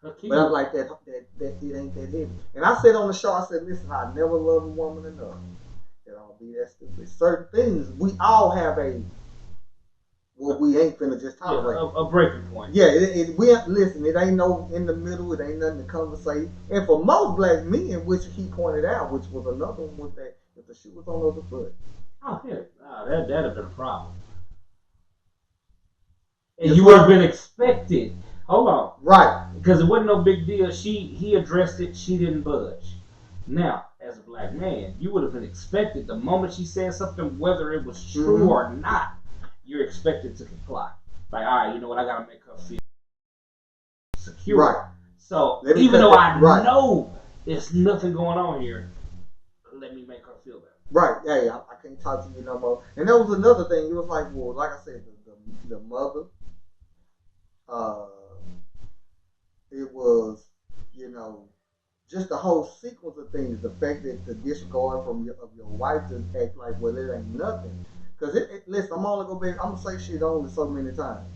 [SPEAKER 1] But I'm like, that it ain't that heavy. And I said on the show, I said, listen, I never loved a woman enough that I'll be that stupid. Certain things, we all have we ain't finna just tolerate.
[SPEAKER 2] Yeah, a breaking point.
[SPEAKER 1] Yeah, listen, it ain't no in the middle, it ain't nothing to conversate. And for most black men, which he pointed out, which was another one, was that if the shoe was on the other foot.
[SPEAKER 2] Oh, yeah. That'd have been a problem. And you would have been expected. Hold on.
[SPEAKER 1] Right.
[SPEAKER 2] Because it wasn't no big deal. He addressed it, she didn't budge. Now, as a black man, you would have been expected the moment she said something, whether it was true or not, you're expected to comply. Like, all right, you know what, I gotta make her feel secure.
[SPEAKER 1] Right.
[SPEAKER 2] So even though I know there's nothing going on here, let me make her feel better.
[SPEAKER 1] Right. Hey, I can't talk to you no more. And that was another thing. It was like, well, like I said, the mother. It was, you know, just the whole sequence of things. The fact that the disregard of your wife to act like, well, it ain't nothing. Because listen, I'm gonna say shit only so many times.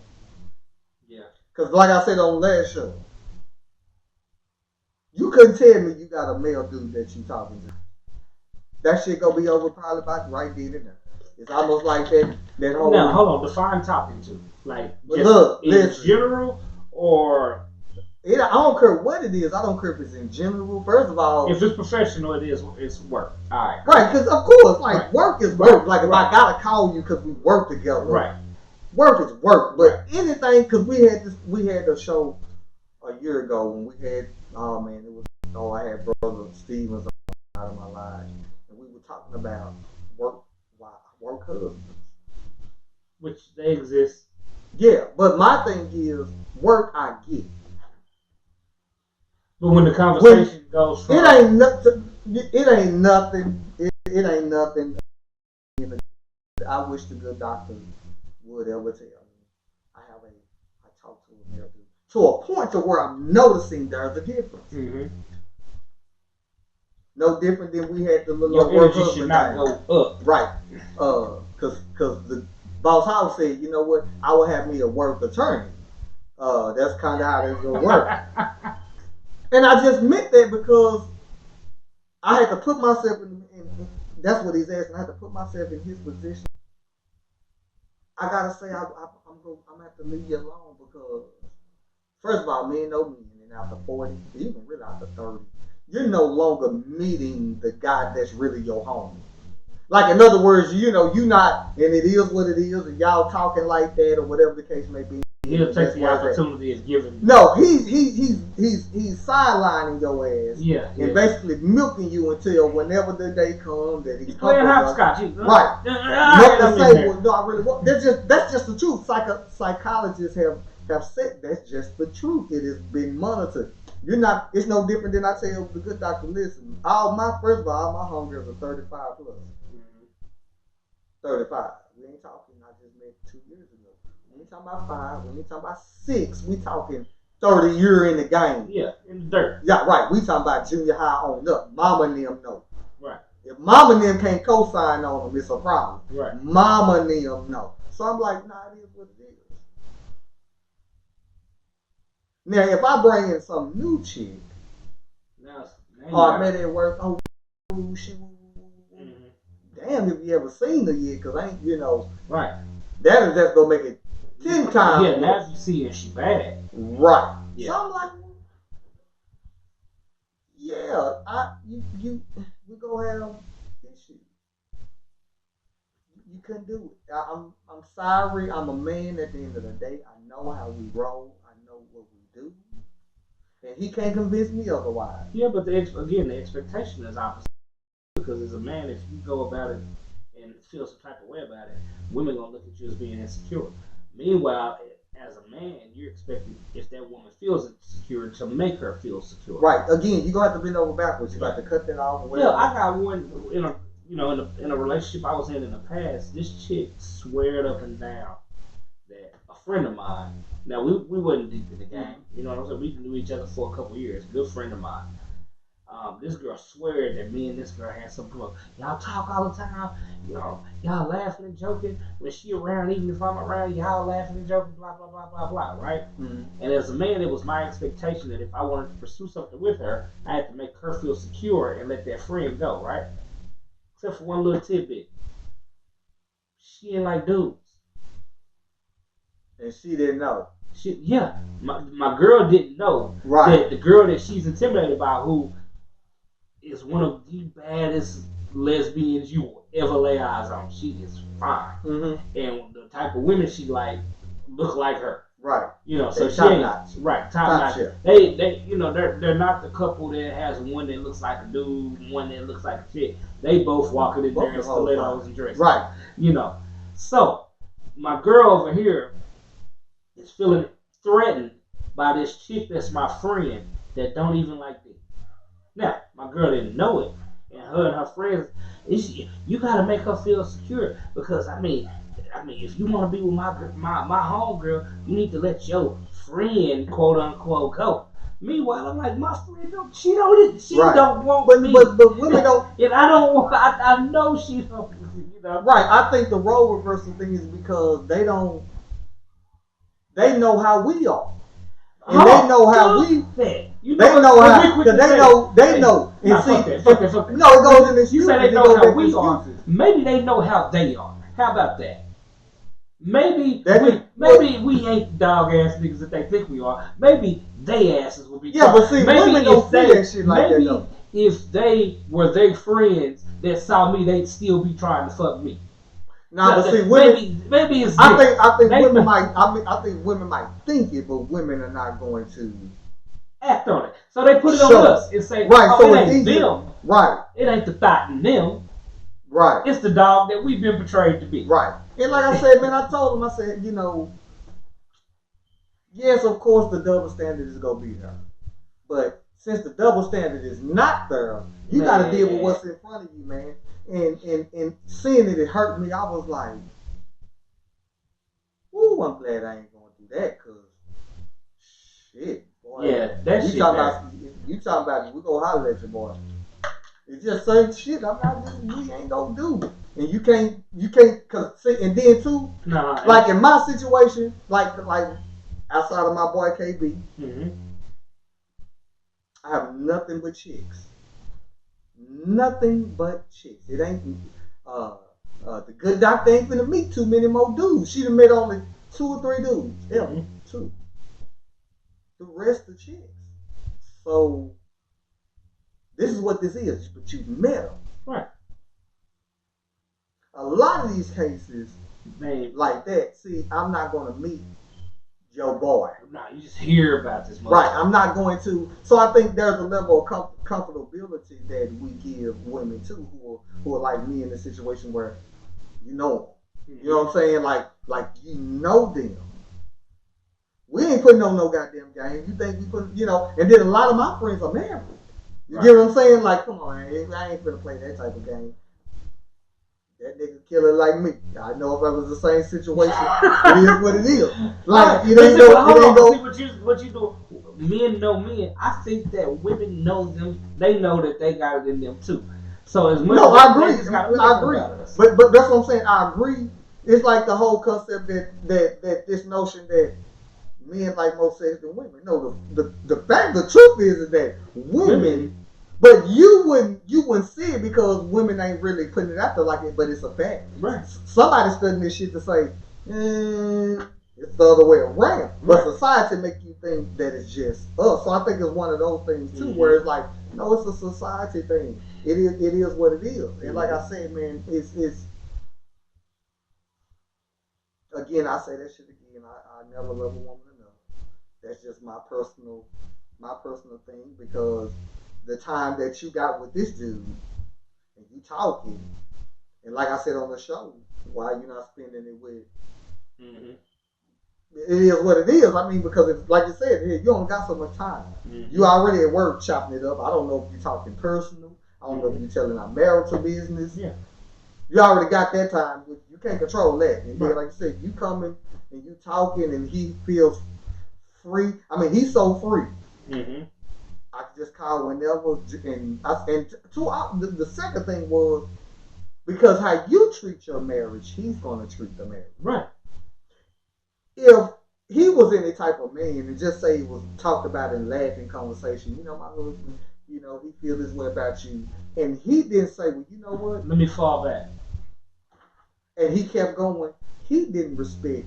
[SPEAKER 2] Yeah.
[SPEAKER 1] Because like I said on last show, you couldn't tell me you got a male dude that you talking to. That shit gonna be over probably about right then and there. It's almost like that whole.
[SPEAKER 2] Now hold on, define talking to. Like just
[SPEAKER 1] look,
[SPEAKER 2] in general or.
[SPEAKER 1] I don't care what it is. I don't care if it's in general. First of all,
[SPEAKER 2] if it's professional, it's work. All right.
[SPEAKER 1] Right, because of course, like work is work. Like if I gotta call you because we work together.
[SPEAKER 2] Right.
[SPEAKER 1] Work is work. But anything, because we had the show a year ago when we had. Oh man, I had brother Stevens out of my life, and we were talking about work husbands,
[SPEAKER 2] which they exist.
[SPEAKER 1] Yeah, but my thing is work. I get.
[SPEAKER 2] But when the conversation goes from...
[SPEAKER 1] It ain't nothing. It ain't nothing. I wish the good doctor would ever tell me. I talk to him to a point to where I'm noticing there's a difference.
[SPEAKER 2] Mm-hmm.
[SPEAKER 1] No different than we had the little
[SPEAKER 2] your
[SPEAKER 1] work
[SPEAKER 2] energy should not go up.
[SPEAKER 1] Right. Because the boss house said, you know what, I will have me a work attorney. That's kind of how that's going to work. And I just meant that because I had to put myself in that's what he's asking. I had to put myself in his position. I gotta say, I'm gonna have to leave you alone because, first of all, men know men, and after 40, even really after 30, you're no longer meeting the guy that's really your homie. Like, in other words, you know, you not, and it is what it is, and y'all talking like that or whatever the case may be.
[SPEAKER 2] He'll take the opportunity as given.
[SPEAKER 1] No, he's sidelining your ass.
[SPEAKER 2] Yeah.
[SPEAKER 1] And basically milking you until whenever the day comes that he's
[SPEAKER 2] playing hopscotch.
[SPEAKER 1] Right. Nothing to say, well, no, I really want. That's just the truth. Psychologists have said that's just the truth. It has been monitored. You're not. It's no different than I tell the good doctor. Listen, first of all, my homegirls are 35 plus. 35. We ain't talking. I just met 2 years ago. We ain't talking about 5. We ain't talking about 6. We talking 30 years in the game.
[SPEAKER 2] Yeah, in the dirt.
[SPEAKER 1] Yeah, right. We talking about junior high on up. Mama and them know.
[SPEAKER 2] Right.
[SPEAKER 1] If mama and them can't co-sign on them, it's a problem.
[SPEAKER 2] Right.
[SPEAKER 1] Mama and them know. So I'm like, nah, it is what it is. Now, if I bring in some new chick, I met her at work. Oh, she. Damn, if you ever seen her yet, because ain't,
[SPEAKER 2] right.
[SPEAKER 1] That is just gonna make it 10 times.
[SPEAKER 2] Yeah, now if you see her, she bad.
[SPEAKER 1] Right.
[SPEAKER 2] Yeah.
[SPEAKER 1] So I'm like, yeah, we gonna have issues. You couldn't do it. I'm sorry. I'm a man at the end of the day. I know how we roll. I know what we do. And he can't convince me otherwise.
[SPEAKER 2] Yeah, but the expectation is opposite. Because as a man, if you go about it and feel some type of way about it, women gonna look at you as being insecure. Meanwhile, as a man, you're expecting, if that woman feels insecure, to make her feel secure.
[SPEAKER 1] Right. Again, you're gonna have to bend over backwards. You got to cut that off.
[SPEAKER 2] Yeah, I got one in a relationship I was in the past. This chick sweared up and down that a friend of mine. Now we wasn't deep in the game. You know what I'm saying? We knew each other for a couple years. Good friend of mine. This girl swear that me and this girl had some club. Y'all talk all the time. Y'all laughing and joking. When she around, even if I'm around, y'all laughing and joking, blah, blah, blah, blah, blah, right? Mm-hmm. And as a man, it was my expectation that if I wanted to pursue something with her, I had to make her feel secure and let that friend go, right? Except for one little tidbit. She ain't like dudes.
[SPEAKER 1] And she didn't know.
[SPEAKER 2] My girl didn't know that the girl that she's intimidated by, who is one of the baddest lesbians you will ever lay eyes on. She is fine. Mm-hmm. And the type of women she like look like her.
[SPEAKER 1] Right.
[SPEAKER 2] So she ain't right, top notch. They they're not the couple that has one that looks like a dude, one that looks like a chick. They both walking in there in stilettos and dresses.
[SPEAKER 1] Right.
[SPEAKER 2] So my girl over here is feeling threatened by this chick that's my friend that don't even like me. Now, my girl didn't know it, and her and her friends, you gotta make her feel secure, because I mean, if you want to be with my homegirl, you need to let your friend, quote unquote, go. Meanwhile, I'm like, my friend don't want me,
[SPEAKER 1] but women don't,
[SPEAKER 2] and I don't want. I know she don't.
[SPEAKER 1] Right. I think the role reversal thing is because they know how we are. And they know how we. They know how. Because they know. And see, no, it goes in this.
[SPEAKER 2] You say they know how we are. Maybe they know how they are. How about that? Maybe we ain't dog ass niggas that they think we are. Maybe they asses will be.
[SPEAKER 1] Yeah, but see, women don't see that shit like that though.
[SPEAKER 2] If they were their friends that saw me, they'd still be trying to fuck me.
[SPEAKER 1] Nah, but see, women.
[SPEAKER 2] Maybe it's.
[SPEAKER 1] I think women might. I think women might think it, but women are not going to
[SPEAKER 2] act on it. So they put it on us and say,
[SPEAKER 1] right,
[SPEAKER 2] "Oh,
[SPEAKER 1] so
[SPEAKER 2] it ain't them.
[SPEAKER 1] Right.
[SPEAKER 2] It ain't the thought in them.
[SPEAKER 1] Right.
[SPEAKER 2] It's the dog that we've been portrayed to be."
[SPEAKER 1] Right. And like I said, man, I told him, I said, yes, of course, the double standard is gonna be there, but since the double standard is not there, you got to deal with what's in front of you, man. And seeing it hurt me. I was like, ooh, I'm glad I ain't gonna do that, cause shit, boy.
[SPEAKER 2] Yeah, that shit.
[SPEAKER 1] You talking about we gonna holler at you, boy. It's just certain shit we ain't gonna do. And you can't, cause see, and then too, like in my situation, like outside of my boy KB, mm-hmm. I have nothing but chicks. Nothing but chicks. It ain't the good doctor ain't finna meet too many more dudes. She done met only 2 or 3 dudes. Yeah, mm-hmm. 2. The rest are chicks. So this is what this is. But you met them.
[SPEAKER 2] Right.
[SPEAKER 1] A lot of these cases, like that. See, I'm not gonna meet your boy.
[SPEAKER 2] No, you just hear about this.
[SPEAKER 1] Right, I'm not going to. So I think there's a level of comfortability that we give women too, who are like me in a situation where you know them. You know what I'm saying? Like you know them. We ain't putting on no goddamn game. You think we put, and then a lot of my friends are married. You get what I'm saying? Like, come on, man, I ain't finna play that type of game. That nigga killer like me. I know if I was the same situation, it is what it is. Like, it ain't go.
[SPEAKER 2] See what you do. Men know men. I think that women know them. They know that they got it in them too. So as much.
[SPEAKER 1] No, I agree. I agree. But that's what I'm saying. I agree. It's like the whole concept that this notion that men like more sex than women. No, the truth is that women But you wouldn't see it because women ain't really putting it out there like it, but it's a fact.
[SPEAKER 2] Right.
[SPEAKER 1] Somebody's studying this shit to say, it's the other way around. But society make you think that it's just us. So I think it's one of those things too, where it's like, no, it's a society thing. It is what it is. And like I said, man, it's again, I say that shit again. I never love a woman enough. That's just my personal thing, because the time that you got with this dude and you talking, and like I said on the show, why you not spending it with? It is what it is. I mean, because it's like you said, you only got so much time. You already at work chopping it up. I don't know if you're talking personal. I don't know if you're telling our marital business. Yeah. You already got that time. You can't control that. And then, like you said, you coming and you talking, and he feels free. I mean, he's so free. I could just call whenever. And the second thing was, because how you treat your marriage, he's going to treat the marriage. Right. If he was any type of man and just say it was talked about in laughing conversation, you know, my husband, you know, he feels this way about you, and he didn't say, well, you know what?
[SPEAKER 2] Let me fall back.
[SPEAKER 1] And he kept going. He didn't respect.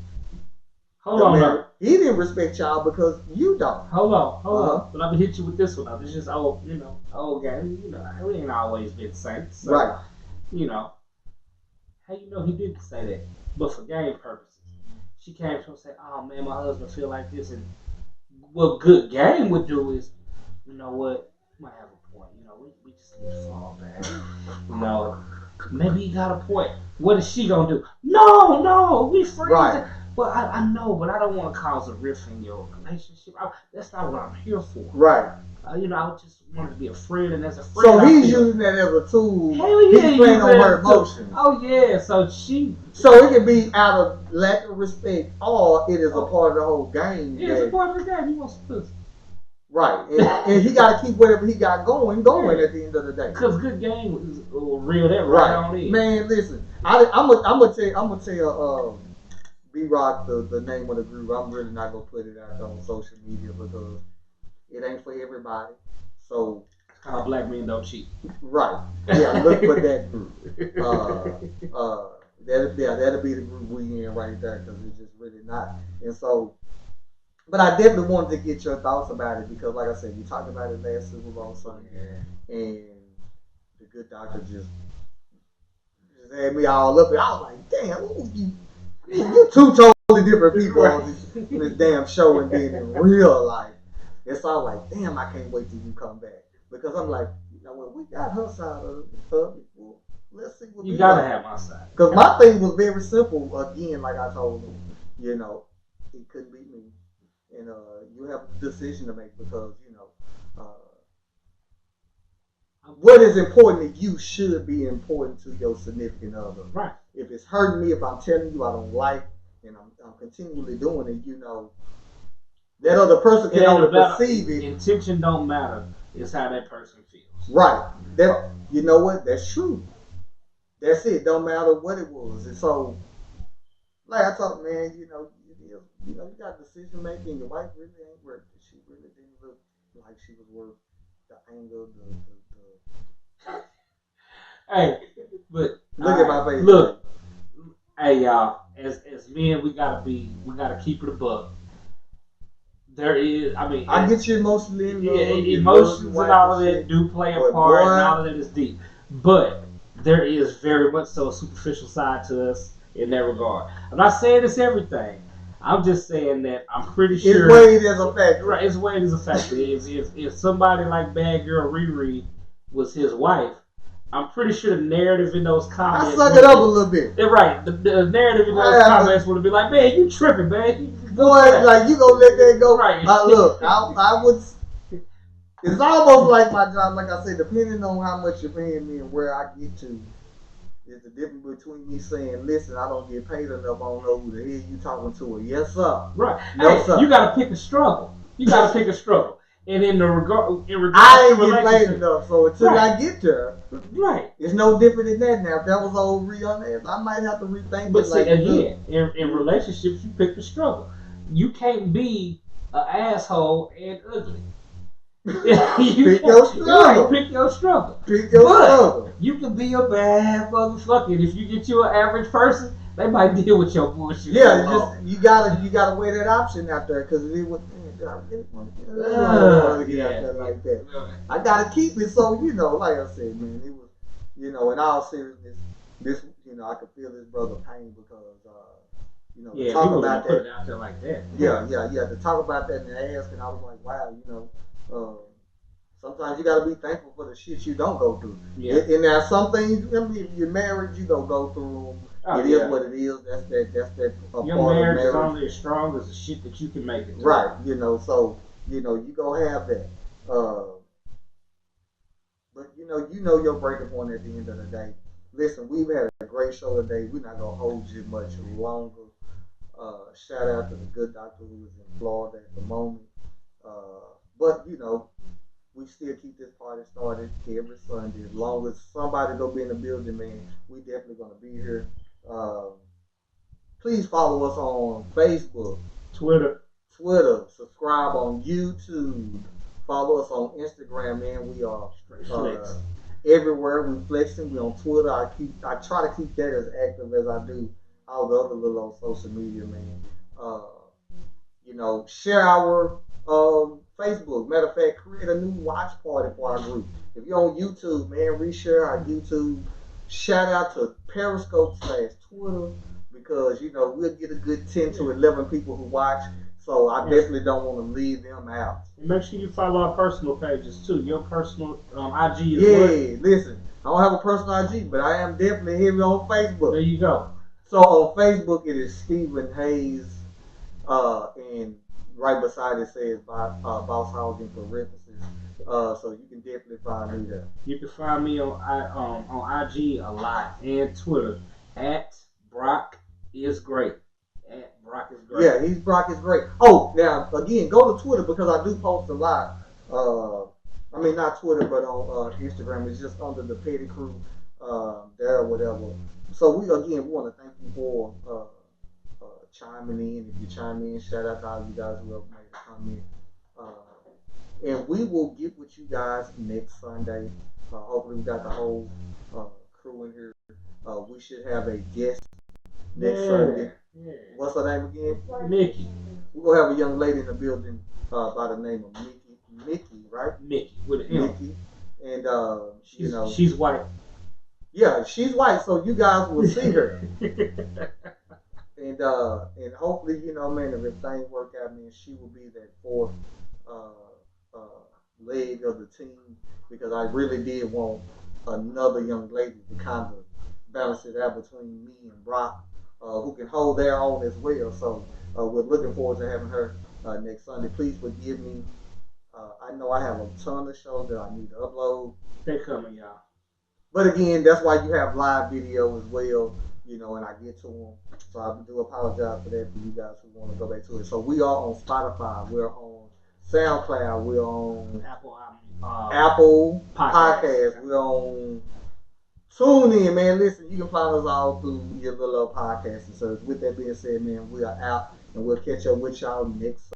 [SPEAKER 2] Hold on, bro.
[SPEAKER 1] He didn't respect y'all because you don't.
[SPEAKER 2] Hold on. But I'm gonna hit you with this one. Now. This is just old game. You know, we ain't always been saints. So, right. You know, how you know he didn't say that? But for game purposes. She came to him and said, oh man, my husband feel like this. And what good game would do is, you know what, you might have a point. You know, we just need to fall back. You know, maybe he got a point. What is she going to do? No, we friends. Right. Well, I know, but I don't want to cause a rift in your relationship. That's not what I'm here for. Right. You know, I just wanted to be a friend, and as a friend.
[SPEAKER 1] So he's using that as a tool.
[SPEAKER 2] Hell yeah,
[SPEAKER 1] he's playing on her emotions.
[SPEAKER 2] Oh yeah, so
[SPEAKER 1] it can be out of lack of respect, or it is a part of the whole game.
[SPEAKER 2] Yeah, it's a part of the game. He wants pussy.
[SPEAKER 1] Right, and he got to keep whatever he got going at the end of the day.
[SPEAKER 2] Because good game is real. That right on it.
[SPEAKER 1] Man, listen, I'm gonna tell B-Rock the name of the group. I'm really not gonna put it out on social media because it ain't for everybody. So
[SPEAKER 2] it's called Black Men Don't Cheat.
[SPEAKER 1] Right. Yeah, look for that group. That'll be the group we in right there, because it's just really not. And so, but I definitely wanted to get your thoughts about it, because like I said, we talked about it last Super Bowl Sunday, and the good doctor just had me all up, and I was like, damn, you two totally different people on this damn show, and then in real life. It's all like, damn, I can't wait till you come back. Because I'm like, you know what, we got her side of it. Well, let's see what
[SPEAKER 2] you gotta have my side.
[SPEAKER 1] Because my thing was very simple. Again, like I told him, you know, it couldn't be me. And you have a decision to make, because, you know, what is important to you should be important to your significant other. Right. If it's hurting me, if I'm telling you I don't like, and I'm continually doing it, you know, that other person can only perceive it.
[SPEAKER 2] Intention don't matter. It's how that person feels.
[SPEAKER 1] Right. That, you know what? That's true. That's it. Don't matter what it was. And so, like I thought, man, you know, you got decision making. Your wife really ain't worth it. She really didn't look like she was worth the anger.
[SPEAKER 2] Hey, but
[SPEAKER 1] look at my face.
[SPEAKER 2] Look, hey y'all. As men, we gotta keep it a buck. There is,
[SPEAKER 1] I get you emotionally involved.
[SPEAKER 2] Yeah, emotions and all of that do play a part, and all of that is deep. But there is very much so a superficial side to us in that regard. I'm not saying it's everything. I'm just saying that I'm pretty sure
[SPEAKER 1] it's weighed as a factor.
[SPEAKER 2] Right, it's weighed as a factor. if somebody like Bad Girl Riri was his wife, I'm pretty sure the narrative in those comments.
[SPEAKER 1] I suck it up a little bit.
[SPEAKER 2] Right, the narrative in those comments would be like, man, you tripping, man.
[SPEAKER 1] Boy, like, you gonna let that go. Right. Look, I would. It's almost like my job. Like I said, depending on how much you're paying me and where I get to, is the difference between me saying, "Listen, I don't get paid enough. I don't know who the hell you talking to." Or yes, sir.
[SPEAKER 2] Right. No, sir. You gotta pick a struggle. And in regard
[SPEAKER 1] I ain't get paid enough, so until I get there, right, it's no different than that now. If that was old Rihanna, I might have to rethink.
[SPEAKER 2] But see, again, in relationships, you pick the struggle. You can't be an asshole and ugly.
[SPEAKER 1] Pick your struggle.
[SPEAKER 2] Pick your struggle.
[SPEAKER 1] Pick your struggle.
[SPEAKER 2] You can be a bad motherfucker. If you get you an average person, they might deal with your bullshit.
[SPEAKER 1] Yeah, just you gotta weigh that option out there because it was. I don't get out there like that. I gotta keep it so like I said, man, it was in all seriousness, this I could feel this brother pain because to talk about that.
[SPEAKER 2] Put it out there like that.
[SPEAKER 1] Yeah. To talk about that and ask, and I was like, wow, sometimes you gotta be thankful for the shit you don't go through. Yeah. And there are some things. If you're married, you don't go through them. It is what it is. That's that
[SPEAKER 2] your
[SPEAKER 1] part
[SPEAKER 2] marriage
[SPEAKER 1] of marriage.
[SPEAKER 2] Is only as strong as the shit that you can make it.
[SPEAKER 1] Right. So you gonna have that. But your breaking point at the end of the day. Listen, we've had a great show today. We're not gonna hold you much longer. Shout out to the good doctor who is in Florida at the moment. But we still keep this party started every Sunday. As long as somebody gonna be in the building, man, we definitely gonna be here. Please follow us on Facebook,
[SPEAKER 2] Twitter,
[SPEAKER 1] subscribe on YouTube, follow us on Instagram, man. We are everywhere. We flexing. We on Twitter. I try to keep that as active as I do all the other little on social media, man. Share our Facebook. Matter of fact, create a new watch party for our group. If you're on YouTube, man, reshare our YouTube. Shout out to Periscope/Twitter because we'll get a good 10 to 11 people who watch. So I definitely don't want to leave them out.
[SPEAKER 2] And make sure you follow our personal pages too. Your personal IG is
[SPEAKER 1] what? Listen, I don't have a personal IG, but I am definitely heavy on Facebook.
[SPEAKER 2] There you go.
[SPEAKER 1] So on Facebook it is Stephen Hayes, and right beside it says Boss Hog in parentheses. So you can definitely find me there.
[SPEAKER 2] You can find me on IG a lot and Twitter at Brock is great. At Brock is great.
[SPEAKER 1] Yeah, Brock is great. Oh, now again, go to Twitter because I do post a lot. I mean not Twitter, but on Instagram. It's just under the Petty Crew there or whatever. So we want to thank you for chiming in. If you chime in, shout out to all you guys who have made a comment. And we will get with you guys next Sunday. Hopefully we got the whole crew in here. We should have a guest next Sunday. Yeah. What's her name again?
[SPEAKER 2] Mickey.
[SPEAKER 1] We're gonna have a young lady in the building by the name of Mickey, right?
[SPEAKER 2] Mickey with an M.
[SPEAKER 1] Mickey, and
[SPEAKER 2] she's white.
[SPEAKER 1] Yeah, she's white, so you guys will see her. And hopefully, man, if things work out, man, she will be that fourth leg of the team because I really did want another young lady to kind of balance it out between me and Brock, who can hold their own as well. So we're looking forward to having her next Sunday. Please forgive me. I know I have a ton of shows that I need to upload.
[SPEAKER 2] They're coming, y'all.
[SPEAKER 1] But again, that's why you have live video as well, and I get to them. So I do apologize for that for you guys who want to go back to it. So we are on Spotify. We're on SoundCloud. We're on Apple Podcasts. We're on TuneIn, man. Listen, you can find us all through your little podcasting service. With that being said, man, we are out, and we'll catch up with y'all next